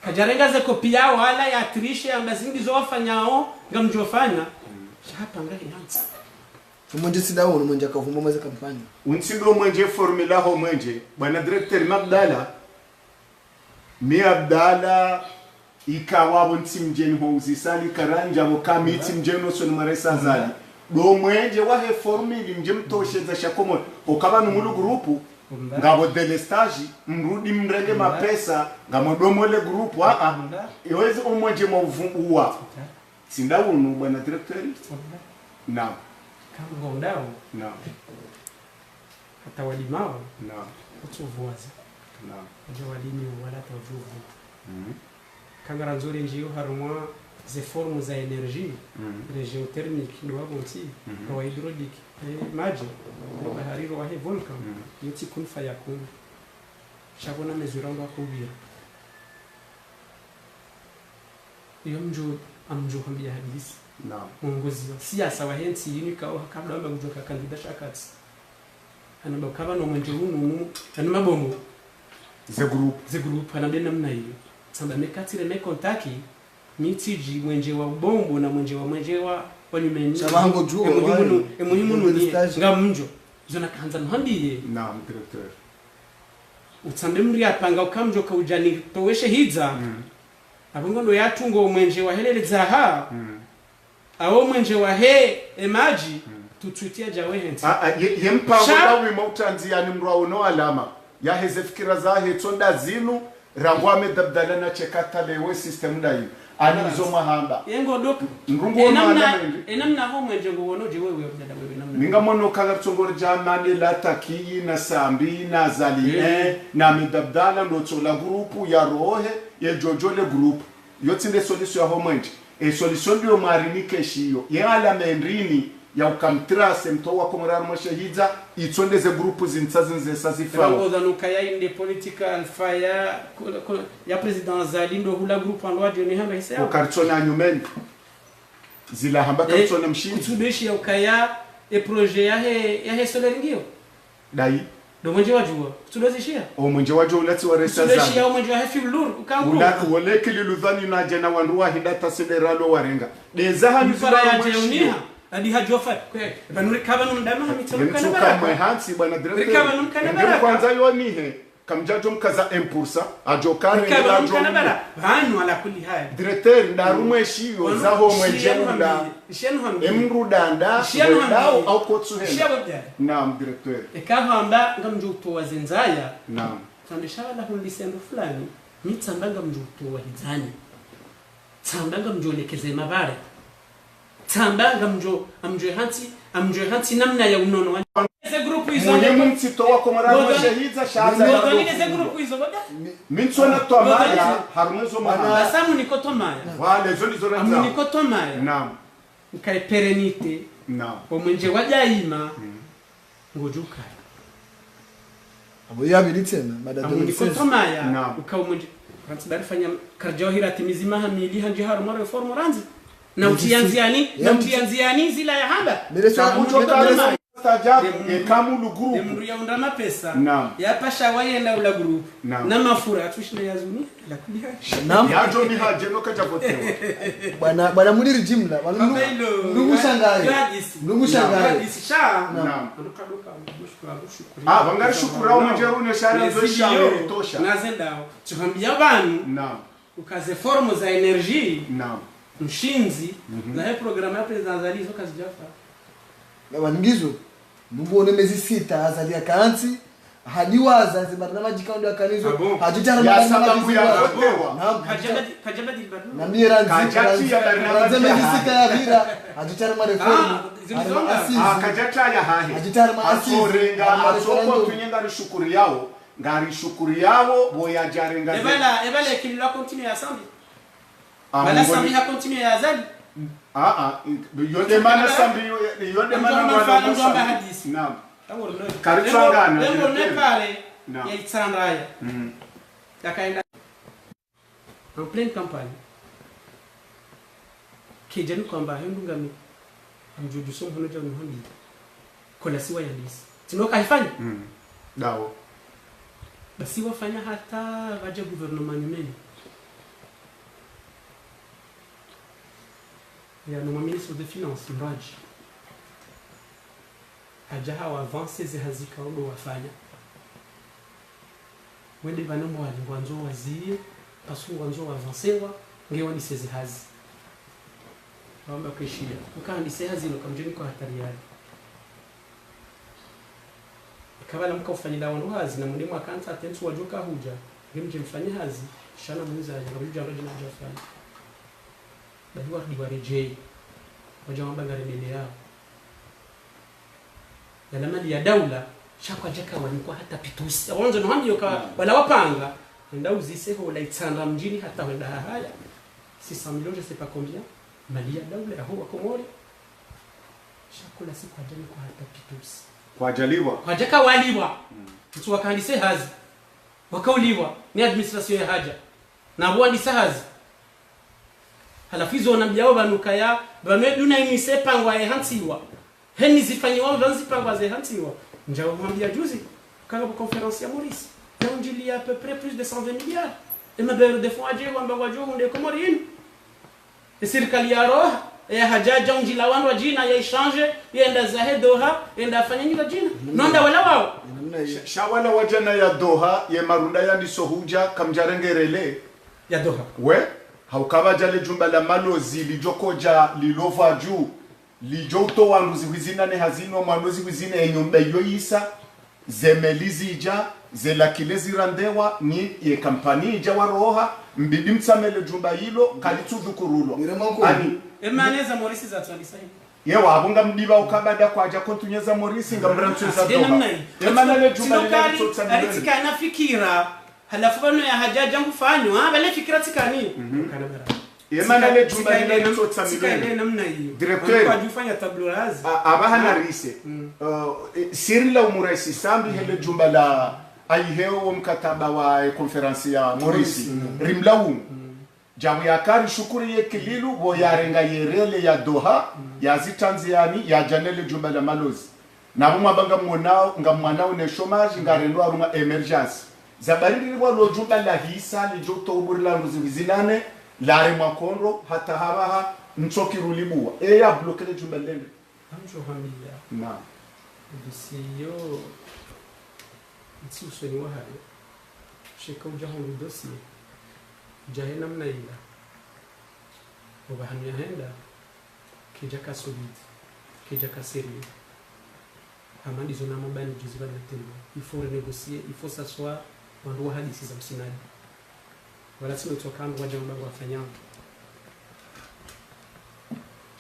kajarenga za kopi yao hala ya trishe ambazi ndizo wafanyao ngamjofanya shapa ngahi hansi mwenje sidawo mwenje akavumba mweze kampanya unsindo mwenje formula ho mwenje bwana director Mabdala mi Abdala ikawa bonti mjeni ho uzisali karanja mo kamiti mjeni so ni maresa zali do mwenje wa he formula mje mtosheza shakomo okaba numulu grupu ngabo dele stage mrudi mrenge mapesa ngamodomo le grupu iwezi umwenje mauvumbua sindawo no bwana director na kama ngondao na hata walimao na utuvuaza na ndio walimi wala tavuvu kangara nzuri njio harumwa ze formu za energie geothermique ndo abonti kwa hydraulique maji bahariro wa volcan yoti kun fayakun shabona mezuranga kubira iyo amjo hambia hadisi na mungozi siasa wa hensi yini kao kabla amba kujoka kandida shakati anamba kaba no mwenje hunu tani mabomo ze group anabena namna hiyo samba mekatire me kontaki mitiji mwenje wa ubombo na mwenje wa nyumeni chabango juo muhimu ni ngamjo zona kanza nhambiye na director utsambe muri apanga ukamjo ka ujani toweshe hiza abungo ndo yatungo mwenje wa heleleza ha awo mwenje wa he emaji tutwitia jawe hensi yempango dawi mautanzi mrwa no alama ya hezefikira za he tonda zinu rangwame dabdala na chekata lewe system dai ani zo mahamba yengo doku nrungo enamna ho mwenje ngo wono je wewe dada wewe namna ninga mono kaga tsongor jamani la taki na sambi na zali na midabdala ndo tsola grupu ya rohe ye jojole grupu yotinde solution ya homanje e solution dio marinike shiyo ye ala mendrini ya ukamtrase mtowa komorar mashahidza itsondeze grupu zinsazinze sazifa ngoza nukaya inde political fire ya president Zali ndo hula grupu andwa joni hamba hisa ukartsona nyumeni zila hamba kartsona mshini utsubeshi ya ukaya projet ya he soleringio dai do mwenje wajua tudozishia o mwenje wajua ulati wa resa za tudozishia o mwenje wa hefilur ukango ulati woleke liludhani na jana wanruwa hidata sideralo warenga dezaha mfara ya jeunia adi hajofa kwe banuri kabanu ndama hamitsoka kana bara mwe hansi bwana director kabanu kana bara kwanza yonihe kamjajo mkaza 1% ajokare la jo banu ala kulli haya directeur ndarumwe shiyo zaho mwenjenda emrudanda dao au kotsuhenda naam directeur ekahamba ngamjuto wazenzaya naam tambishala hulisendo fulani mitsambanga mjuto walizani tsambanga mjolekeze mabare tsambanga amjo hanti namna ya unono ze grupu hizo muhimu mtito wako marama shahiza shaza ya grupu ze grupu hizo boda mintsona tomaya harmezo mahana samu niko tomaya wale zoni zona amu niko tomaya naam ukai perenite naam omwenje wajaima ngojuka abo yabiri tena baada amu niko tomaya naam ukaumwenje kanti barifanya karjawhira timizima hamili hanje haru reform ranzi na utianziani zila ya hamba meresa kutoka stajab ekamu grupu emruya undama pesa naam ya pasha wayenda ula grupu na mafura tushinde yazuni la kulia naam ya joni haje no kajapotewa bwana mudiri jimla ndugu shangaye naam bangari shukura umjeru ne shara zo shauri tosha nazendao tuhambia banu naam ukaze formu za energy naam mshinzi na he programu ya president Zali hizo kazi jafa wangizo mbone mezi 6 azalia kanti hadiwaza zibarama jikaundi akanizo hajitara ya sababu ya rotewa naam kajaba dilbadu na miranzi kajati ya barnama mezi 6 ya vira hajitara mareformu kajata ya hahi hajitara maasi asorenga asoko tunyenga rishukuri yao ngari shukuri yao boya jarenga ebala kilila continue ya sambi bala sambi ha continue ya Zali yode mana sambi yode mana mwana hadisi naam karichangana ndio nepale ya itsandraya yakaenda en pleine campagne kijani kwamba hendungami mjuju somo hono jana handi kola siwa yandisi tinoka haifanya dawo basi wafanya hata waje gouvernement nyumeni ya no ministre de finance Mbaji hajaha wa avance ze hazika odo wafanya wende banomo walingwanzo wazie pasungu wanzo avancewa ngewa ni sezi hazi naomba kuishia ukandi sehazi no kamjeni kwa hatari yale kabala mka ufanyida wanu hazi na mulimu akanta atentu wajuka huja ngemje mfanye hazi shana mwiza ngabuja roji na jafanya bali wardi warejei waja mabanga rebele yao yana mali ya daula shakwa jaka walikuwa hata pitusi wanzo no hamyo ka wala wapanga nda uziseho wala itsanda mjini hata wenda haya 600 millions je sais pas combien mali ya daula ya huwa Komori shakula siku ajali kwa hata pitusi kwa jaliwa kwa jaka waliwa mtu wakandise hazi wakauliwa ni administration ya haja na bwani sahazi halafizo na byao banukaya bameduna imise pangwa ya hantiwa heni zifanyiwa banzi pangwa za hantiwa njao mwambia juzi kama kwa conference ya Maurice on dit il y a à peu près plus de 120 milliards et ma belle de fonds aje kwamba wajo hunde Komorini et serikali ya roha ya hajaja unjila wandu wa jina ya exchange yenda zahe Doha enda fanyanyika jina nonda wala wao shawala wajana ya Doha ye marunda ya ndisohuja kamjarengerele ya Doha we haukaba jale jumba la malozi lijokoja lilova juu lijoto wanduzi wizinane hazino manozi wizine enyumba yoyisa zemelizija zelakilezi randewa ni ye kampani ija waroha mbidi mtsamele jumba hilo kalitudukurulo ani emaneza Maurice za twandisaini yewa abunga mdiba ukabada kwaja kontunyeza Maurice ngamrantuza Doha emanale jumba lilitotsamele alitika nafikira halafu bano ya hajaja ngufanywa bale fikira tikani kana bara emanale jumba lilitotsamele ile namna hiyo directeur kwa jufanya tableau razi abahana rise sirila umuraisi sambi hele jumba la aiheo mkataba wa konferensi ya Maurice rimlaum jamu ya kari shukuri ye kililu bo yarenga yerele ya Doha ya zitanziani ya janele jumba la malozi na bumwa banga mwanao ngamwanao ne chômage ngarendo aruma emergence zabariri wa lo jumba la hisa li joto uburila nguzizinane lare makondo hata habaha nchoki rulibua ya blokele jumba lende amjo hamia na disiyo nsi usoni wa hayo sheka ujaho dossier jahe namna ila obahamya henda kijaka solide kijaka sérieux amandi zona mabani jiziba na tendo il faut renégocier il faut s'asseoir wandu wa hadisi za msinadi wala sio tokangu waje mambo wafanyao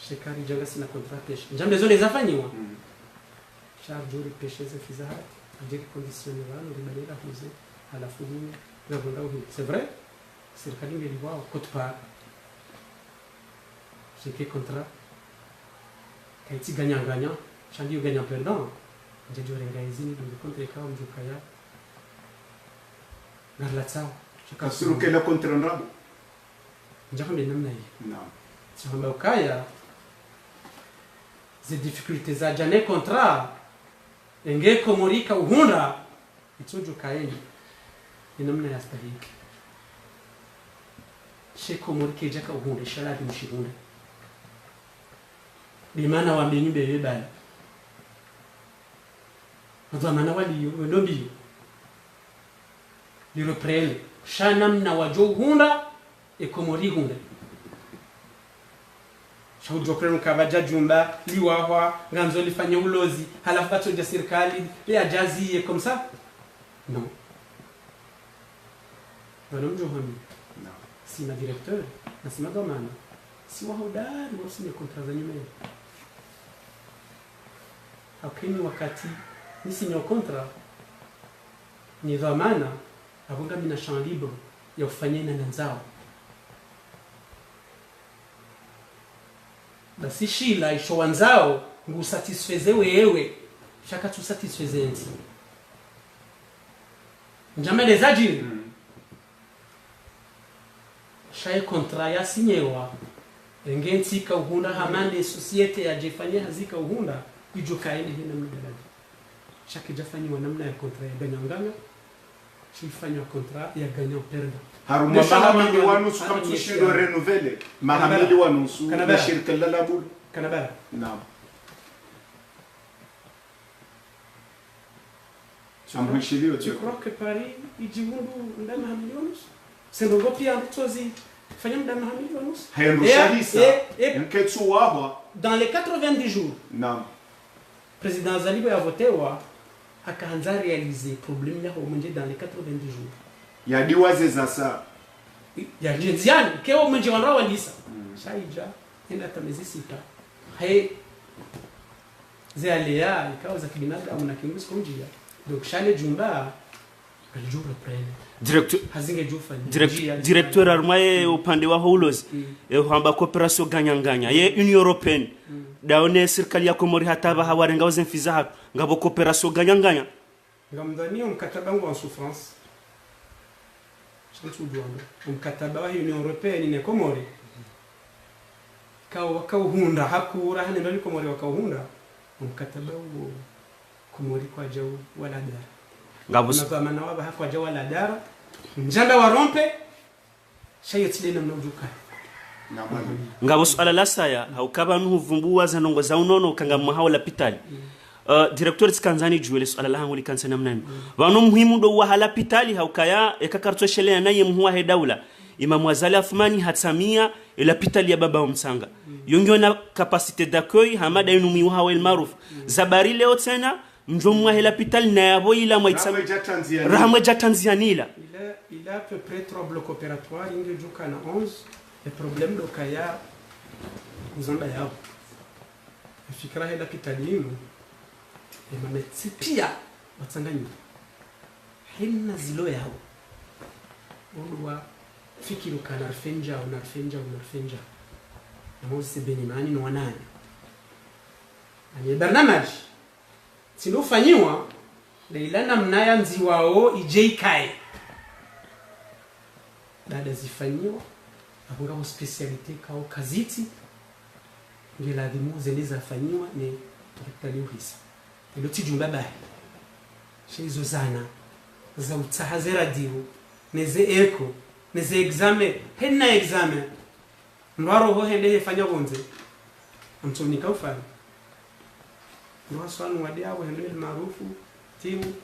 shekari janga sina contrat pêche njambe zone zafanyiwa charge de pêche za fizaha des conditions là le ribalera huse halafu nini na bonda huko c'est vrai serikali ngeliwa cote part c'est que contrat kaiti gagnant chandi gagnant perdant ndio rengaizini ndio contre kao mjukaya narlatao kasuruke la contrandrabo njakambe namna hii naam chamba ukaya ze difficultés za jane contrat enge Komorika uhunda itojo kaeni ni namna ya stahiki she Komorika jaka uhunda shala dimshihunda bimana wa mbenyu bebe bali ndomana wali ndombi li reprendre shanamna wajo uhunda e Komori hunda shaujo krenu kabaja jumba liwahwa nganzo lifanye ulozi halafu batoja serikali ya jazi comme ça non wala mjohoni no si na directeur na si madomana si wahodari wasi ni kontra za nyume hakini wakati nisi ni kontra ni dhamana abunga mina champ libre ya kufanyana na nzao basi shila isho wanzao ngusatisfeze wewe shaka tu satisfeze nti njamele zaji shaye kontra ya sinyewa engenti ka uhunda hamande societe ya jefanya hazika uhunda ijo kaeni hina mdalaji shaka jafanywa namna ya kontra ya ganyanganga chifanywa contrat ya gagnant perdant haruma mahamili wanusu kama tushindo renouveler mahamili wanusu na shirika la labul Canada. naam amhishiliyo tu crois que Paris ijiundu ndana hamilionus sendo pia mtozi fanya ndana hamilionus haendushalisa nketsu wahwa dans les 90 jours naam président Zalibo ya votewa akaanza réaliser problème yao mwenje dans les 90 jours yadiwaze za saa ya jiziani keo mwenje wanao walisa shaija enda tamezi sita hai zalea ikawa za kibinadamu na kimwisi kunjia donc shale jumba alijua prene directeur armaye upande wa houlos hamba cooperation ganyanganya ye Union Européenne daone serikali ya Komori hataba hawarenga wazemfiza ngabo cooperation ganyanganya ngamdani mkataba wangu wa souffrance chantu duando mkataba wa Union Européenne ne Komori wakauhunda hakura hane ndani Komori wakauhunda mkataba huo Komori kwa jau wala dara ngabo na waba hakwa jau wala dara njanda warompe shayetile na mnajuka ngabo swala la saya haukaba nuvumbua za nongo za unono kanga mahawala pitali directeur Tsanzani juele swala la hangu likansana mnani wano muhimu do wahala pitali haukaya ekakarto shele naye muhwa he daula Imam Wazali Athmani hatamia ila pitali ya baba msanga yongiona na capacité d'accueil hamada inumi wa el maruf zabari leo tena mjomwa hela pitali na yabo ila mwaitsa rahma ja Tanzania il a à peu près 3 blocs opératoires inge juka na 11 le problème do kaya uzanda yao fikra hela pitali yinu mametipia watsanganyi hina zilo yao odwa fikiru kana rfenja unarfenja Mose Benimani no wanani ani barnamaj sinofanywa leilana mnaya nzi wao ijkai dada zifanywa akunga speciality kao kaziti ngela dimu zeliza fanywa ni daktari uhisa ilo tijumba bahi shizo zana za utahazera diu neze eko neze examen henna examen ndwaro ho hende fanya bonze mtunika ufanya ndwa swanu wadi abo hende maarufu timu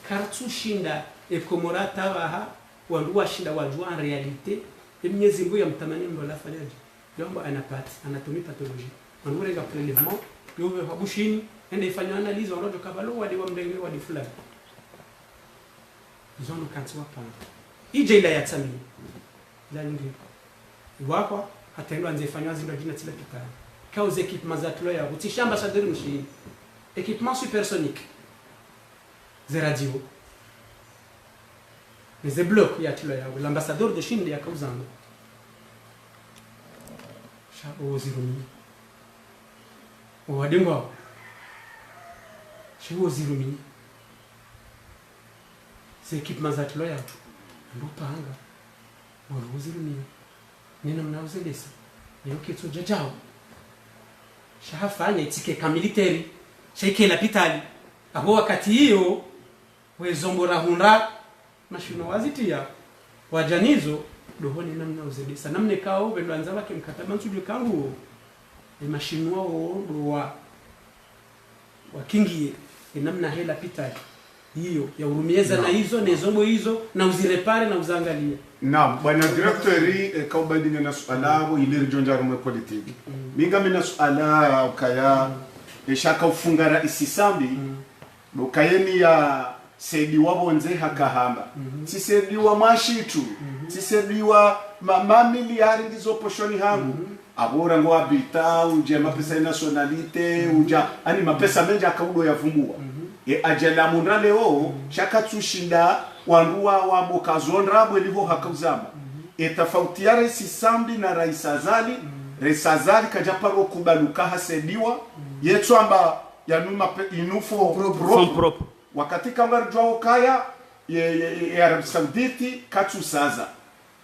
kartu shinda ekomorata baha wandu washinda wajua en réalité emnyezi mbu ya mtamani ndo la fanyaje jambo anapati anatomie pathologie wandu rega prélèvement yowe habushini hende ifanya analyse wanojo kabalo wadi wa mdenge wadi fulani zono kanti wapana ije ila yatsami la lingi wako atendo anzefanywa zindo jina tila pitani cause équipement zatlo ya utisha ambassadeur mshi équipement supersonique ze radio les blocs ya tlo ya l'ambassadeur de Chine ya kauzanga shabo zirumi wadingo shabo zirumi ces équipements zatlo ya ndopanga wazirumi nina mnauzelesa niyo kitu jajao shahafanya itike kamiliteri sheke la pitali aho wakati hiyo wezombora hunda mashino wazitia wajanizo dohoni namna uzelesa namne kao bendo anza wake mkataba nsujo kangu mashino wao ndo wa kingie namna hela pitali hiyo ya urumieza na hizo nezombo hizo na uzirepare na uzangalia. Naam, bwana directori kaubadini na suala ile rijonja rume politiki. Minga mina suala kaya shaka ufungara isisambi ukayeni ya sedi wabonze hakahamba. Sisedi wa mashitu, sisedi wa mamiliari ndizo poshoni hangu. Abora ngo abita uje mapesa nationalite uja ani mapesa menja akaudo yavumbua. Ajela munda leo shaka tushinda wanduwa wa bokazondra bwelivo hakuzama etafautiare sisambi na raisazali resazali kajaparo kubaluka hasediwa yetu amba yanuma inufo propre wakati kama rjwao kaya ya Arab Sauditi katusaza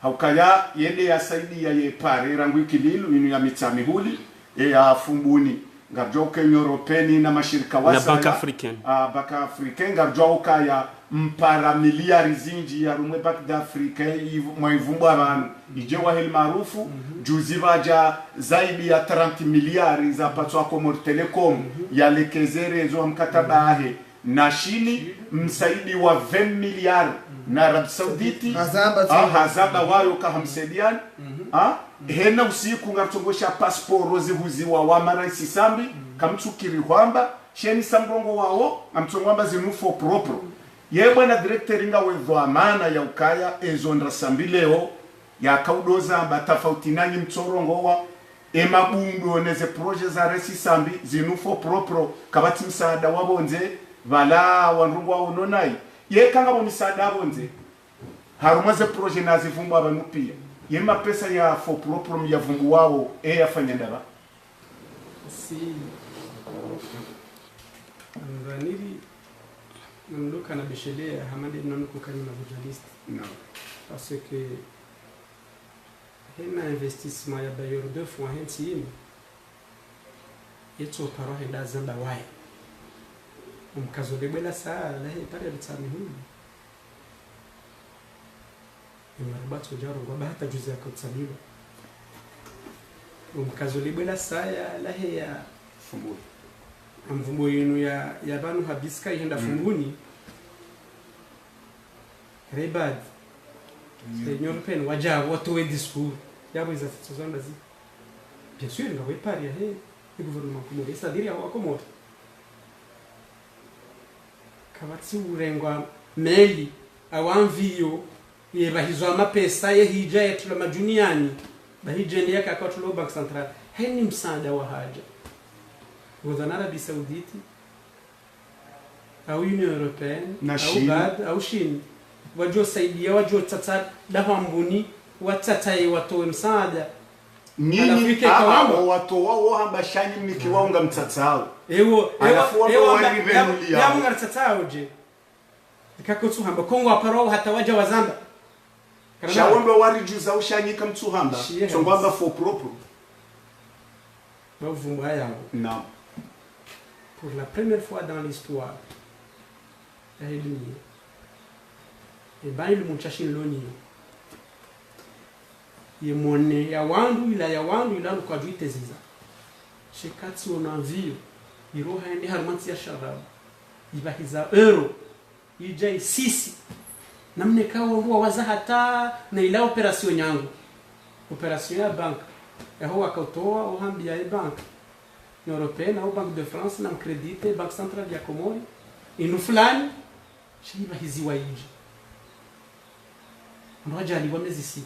haukaya yende ya saidi ya pare rangu kililu inu ya mitamihuli ya fumbuni ngarjwa uka Europeni na mashirika na wasa Bank Africaine Bank Africaine ngarjwa uka ya mpara miliari zinji ya rumwe Bank d'Afrique mwaivumbu abantu ije waheli maarufu juzi vaja zaidi ya 30 miliari za patwa Comore Telecom yalekezere zo mkataba ahe na shini msaidi wa 20 miliari na Arab Sauditi hazaba wayo ka hamsedian hena usiku ngartongosha passport rozihuziwa wa maraisi sambi kamtsukiri hwamba sheni sambrongo wao amtsongwamba zinufo propro ye bwana director inga wevo amana ya ukaya ezondra sambi leo ya kaudoza batafauti nanyi mtsorongo wa emabundo neze projet za resi sambi zinufo propro kabati msaada wabonze vala wanrungu wa unonai ye kanga bo msaada wabonze harumaze projet nazivumbu abantu pia yema pesa ya for propro ya vumbu wao yafanya ndaba si nganiri namluka na beshelea hamadi mnanuko kani na journalist no parce que hena investissement ya bayor de fois hentini yeto paro henda zamba wae umkazo lebela saa la he pale litami hulu imarbato jaro kwa bahata juzi yakotsabiwa umkazo lebela saa la he ya fumbu amvumbo yenu ya banu habiska yenda fumbuni rebad Union Européenne waja watoe discours yabo za tsozanda zi bien sûr nga wepari ya he gouvernement Comore c'est-à-dire ya Comore kabatsi urengwa meli awamvio ye bahizwa amapesa ye hija yetula majuniani bahije yaka kwa tulo Bank Central heni msaada wa haja wazana Arabie Saoudite au Union Européenne au GAD au Chine wajo saidia wajo tata dahambuni watatai watoe msaada nyinyi watu wao hambashani mnikiwaunga mtatao ewo ya munga mtatao je ikakotsu hamba Kongo aparo hata waja wazamba shawombe wari juza ushanyika mtsuhamba tongwamba for propre bavumba yao non pour la première fois dans l'histoire ya dunia ebali munchashin loni ye mone ya wandu ila kwa juite ziza shikatsi onavio iroha ndi harmanti ya sharabu ibahiza euro ijai sisi namne kawo huwa waza hata na ila operation yangu operation ya bank yaho akautoa ohambia ya bank européenne au Banque de France na credite Banque Centrale ya Comore inu fulani shiba hizi waiji mmoja aliwa miezi 6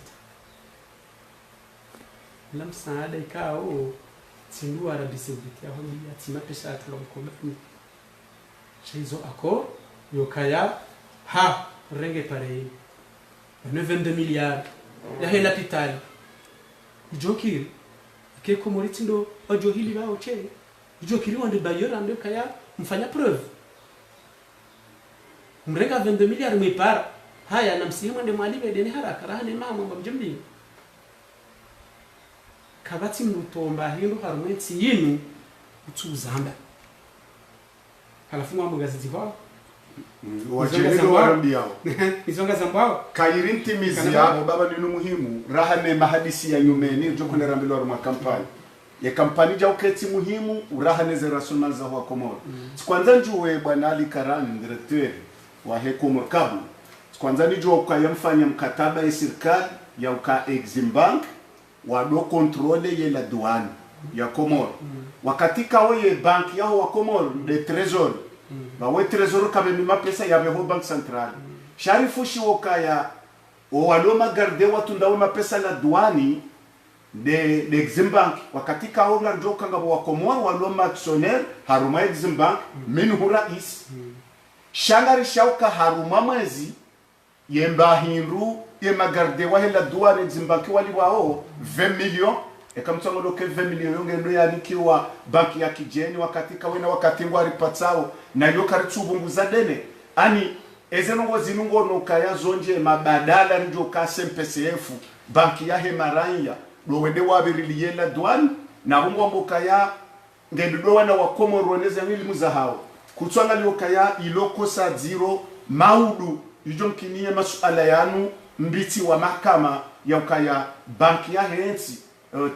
la msaada ikao tindu Arabie Saoudite aho ni atima pesa atulomkomani chizo ako yokaya ha renge pare 22 milliards ya hela pitali ijokiri ke Comore tindo ojo hili bao che ijokiri wande bayor ande kaya mfanya preuve mrenga 22 milliards mepara haya na msimu ande mwalibe deni haraka rahane mama mbamjimbi kabati mrutomba hindu harumenti yinu utuzamba halafu mwa gazeti wao wajeni warambia izonga zambao kairinti mizi yabo baba ni muhimu rahane mahadisi ya nyumeni njo kuna rambilo wa kampani ya kampani ja uketi muhimu urahane ze rational za wa Comore kwanza njuwe bwana Ali Karani directeur wa Comore Kabu kwanza nijua ukayamfanya mkataba ya serikali ya uka Exim Bank wado controle ye la douane ya Comore wakati kawo ye bank ya wa Comore de trésor bawe trésor kabemima pesa ya beho Bank Central sharifu shiwoka ya waloma garde watu ndawo mapesa la douane de Exim Bank wakati kawo ngarjoka ngabo wa Comore waloma actionnaire haruma Exim Bank minhu rais shangari shauka haruma mwezi yemba hindu yemagarde wahela douane Exim Bank wali wao 20 millions ekamtsongo loke 20 millions yongendo yanikiwa banki ya kijeni wakati kawena wakati ngwari patsao na yokari tsubunguza dene ani ezenongo zinungo nokaya zonje mabadala njo ka SMPCF banki ya Hemaranya do wende wabirili yela douane na rungo mbokaya ngendudo wana wa Komoro neza elimu za hao kutswanga liokaya ilokosa zero maudu ijo mkinie masuala yanu mbiti wa mahakama ya ukaya banki ya hensi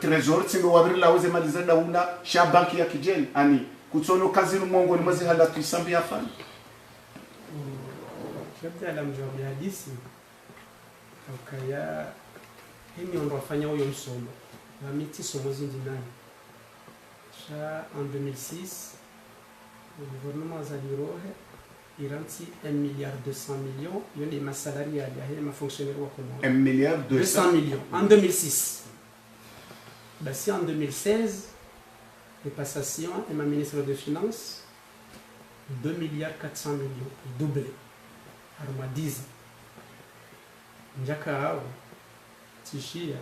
trezor tsindo wabirila weze maliza dauna sha banki ya kijeni ani kutsono kazinu mongo ni mazi hala tuisambi ya fani labda la mjawabi hadisi ukaya himi ondo wafanya huyo msomo na miti somo zindi nani sha en 2006 le gouvernement Zalirohe iranti 1,2 milliard il y a des salariés il y a fonctionnaires wa Komoro 1,2 milliard millions en 2006. Bah, si en 2016 les passations et ma ministre des Finances 2,4 milliards doublé alors 10 ans njaka hao tishia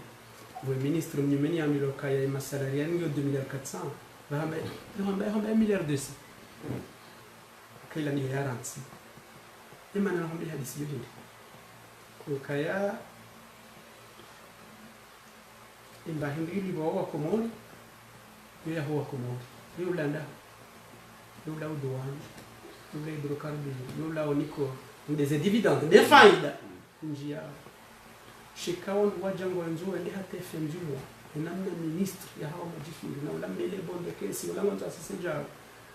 le ministre mnyumeni amiloka ya masalari yani 2,4 milliards bahamba 1,2 milliard kila ni yaransi imana na hambi hadisi yote kukaya imba hindili wa Komori ya huwa Komori yulanda yula udwani yula hidrokarbi yula oniko des dividendes des faida njia shikao wajango nzuri ndi hata FM jua namna ministre ya hawa majifungi na ula mele bonde kesi ula mwanzo asisija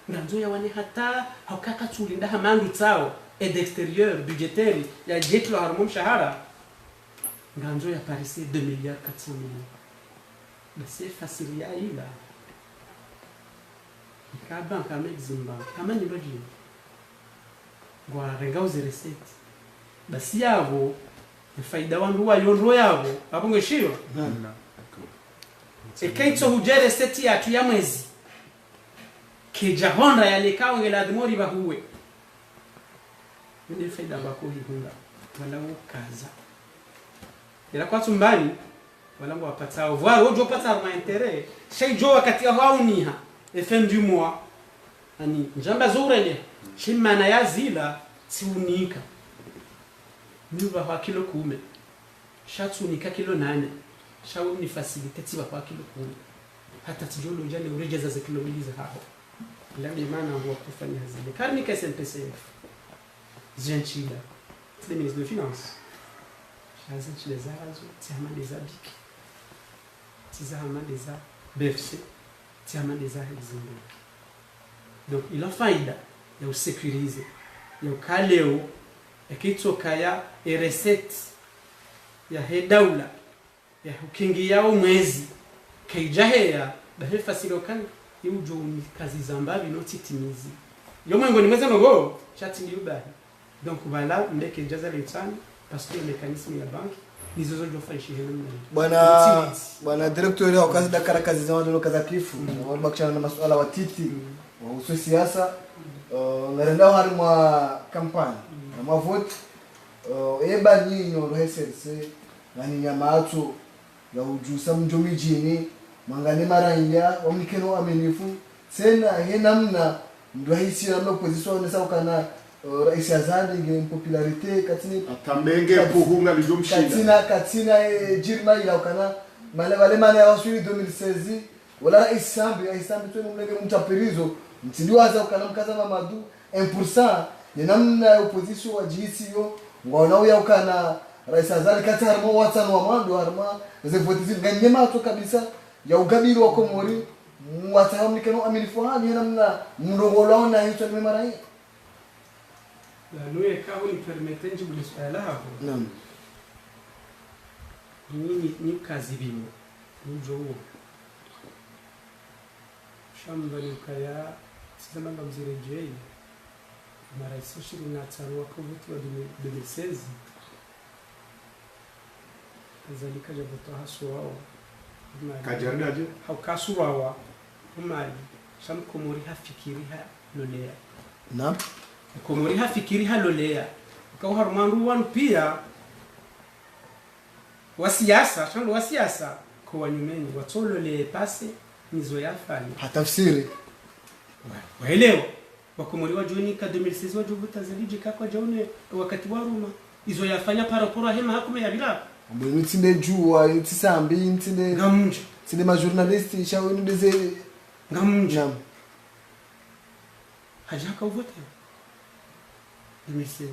nganzo ya wani hata hakaka tulinda hamandu tsao et d'extérieur budgétaire ya jetlo harmon shahara nganzo ya parise 2,4 milliards c'est facile ya ila ka banka meximba kama ni baji ngwa renga uzi receipt basi yabo faida wandu wa yondo yabo hapo ngeshiro ekaitso hujere seti ya mwezi keja honda yalekao ngeladmori bahuwe ndi faida bako hihunda wala ukaza ila kwa tumbani wala ngo wapatao voir ojo pata ma intérêt shay jo wakati hauniha FM du mois ani njamba zurele shimana ya zila siunika miuba kwa kilo 10 shatunika kilo 8 shawu ni facilité tiba kwa kilo 10 hata tijolo jale urejeza za kilo 2 za hapo labda maana huwa kufanya zile karni ka SNPCF Genchila c'est le ministre de finances chazen chez les arazo tiama des abik tizama des BFC tiama des Zimbo donc il a faida ya usekurize ya ukaleo ekitokaya recette ya hedaula ya ukingi yao mwezi kaijahea bahe fasilokan yujo ni kazi zambabi no titimizi yo mwengo ni mweza nogo chati ni ubahi donc voilà ndeke jaza letani parce que le mécanisme ya banki nizozo jofaishi hena bwana director ya kazi dakara kazi za watu kaza kifu wabakishana na masuala wa titi wa uso siasa ngarenda hari mwa kampani na mavote eba nyinyo ro heserse nani nyamato ya ujusa mjomijini mangane maranya omnikeno amenifu sena henamna ndo haisi na opposition nesa ukana rais Azadi nge popularité katini atambenge puhunga lijomshinda katina jirma ila ukana wale mane ya wasuri 2016 wala rais Sambi tu mlenge mtaperizo mtiliwaza ukana mkaza Mamadou 1% ni namna ya opposition wa GCO ngona uya ukana rais Azadi katara mo watano wa mando harma zevotizi nganyema to kabisa ya ugabiri wa Komori watahamnikano amilifuhani namna mndogolona hicho ni marai la noye kaho ni permettre nje bulisala hapo naam ni kazi bimo njowo shamba ni kaya sema ndo mzireje mara ishirini na tano wa COVID wa 2016 kazalika jabuto haswao kajardaje haukasuwawa umali sham Komori hafikiriha lolea naam Komori hafikiriha lolea kwa harumandu wan pia wasiasa shando wasiasa kwa wanyumeni watolole pase nizo yafanya hatafsiri waelewa Wakomori wa joini ka 2016 wa jobuta zalije kwa jaune wakati wa Roma izo yafanya parapora hema hakume ya bila mbona tsinde juwa tsisambi tsinde ngamnja tsinde ma journalist shawini deze ngamnja haja ka vote 2016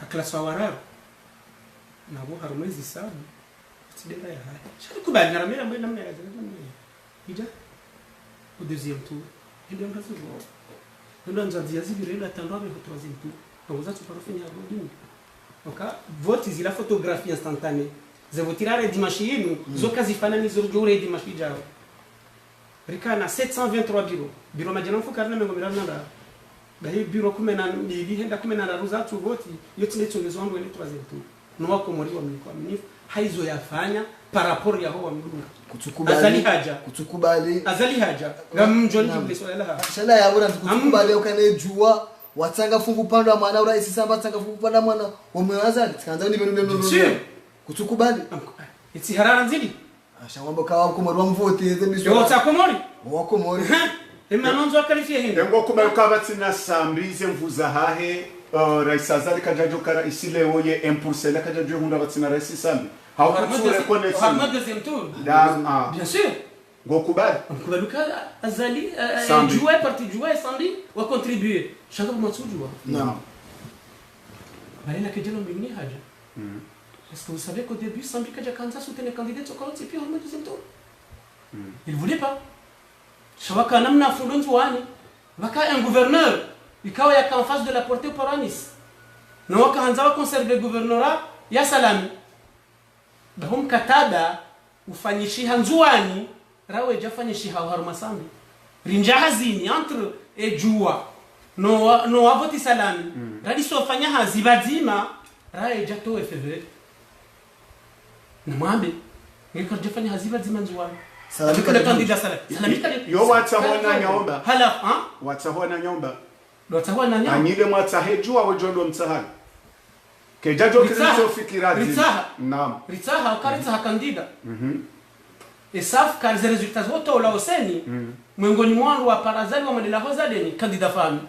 aklasa warar nabo harumezi sabu tidera ya haya shaka kubali na ramera mbele namna ya ida au deuxième tour ndio ngazo ndio nzazia zibirela atandwa be troisième tour donc za tuparofanya hapo donc vote zila photographie instantanée ze votirare dimanche yinu zoka zifanani zorjore dimanche jao rikana 723 biro majana mfukarna mengomera nanda bahi biro kumena ndili henda kumena ruza tu vote yote netongezo wangu ile troisième tour no wako mori wa mlikuwa mnifu haizo yafanya par rapport ya ho mdunga kutukubali azali haja ngamjoni kule swala la shala ya bora kutukubali ukane jua watanga fungu panda mwana uraisi samba tanga fungu panda mwana umewazali tikaanza ni beno kutukubali iti harara nzidi ashangomba kawa kumorwa mvote zebiso yo takomori wako mori emanonzo akalifia hindo ngo kubaruka batsina sambize mvuza hahe rais azali kajajo kara isile oye 1% la kajajo hunda batsina rais sambi hakutsure connection hamna deuxième tour bien sûr ngo kubali kubaruka azali jouer partie jouer sambi wa contribuer shaka mwatsujua non balena kejelo mbingine haja est-ce que vous savez qu'au début Sambi Kajakanza soutenait candidat au Colombe et puis au deuxième tour il voulait pas shawaka namna fulonzo wani waka un gouverneur ikawa yaka en face de la portée paranis na waka hanza conserver le gouvernorat ya salami bahum katada ufanyishi hanzuani rawe jafanyishi haruma Sambi rinja hazini entre ejua no avoti salami radiso fanya hazibadima rawe jato FV na mwambe ngiko jafanya haziba zimanzuwa salamika le candidat salamika yo watsahona nyomba hala ha watsahona nyomba watsahona nyomba anyile mwatsaheju awe jondo mtsahali kejajo kristo fikirazi naam ritsaha ukaritsaha candidat esaf kar ze resultats wote ola oseni mwengoni mwangu wa parazali wa madela hozadeni candidat fami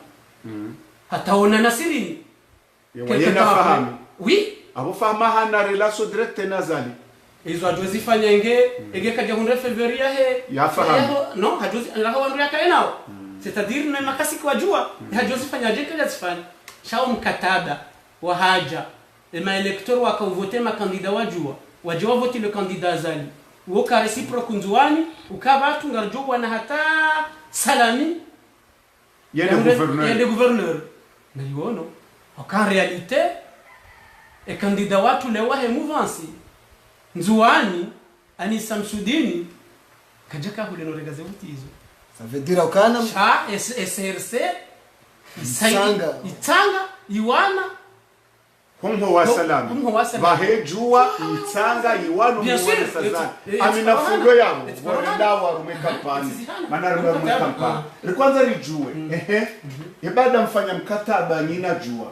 hataona nasiri yena fahamu oui abo fama hana relation directe nazali izo ajozi fanya enge kaja hundre feveria he ya fahamu no hajozi alaho wandu yakaenao c'est-à-dire na makasi kwa jua hajozi fanya je kaja sifanya shao mkataba wa haja ema elector wakavote ma candidat wa jua wajua vote le candidat azali woka reciproque nzuani ukabatu ngarjo na hata salami yele gouverneur na yono en réalité e candidat watu le wahe mouvance nzuani ani Samsudini kajaka hule no regaze utizo ça veut dire ukana cha SRC itanga iwana humho wa salami bahejua itanga iwano mwasazana amina fundo yabo wenda warume kampani manarumwe kampani kwanza rijue ibada mfanya mkataba nyina jua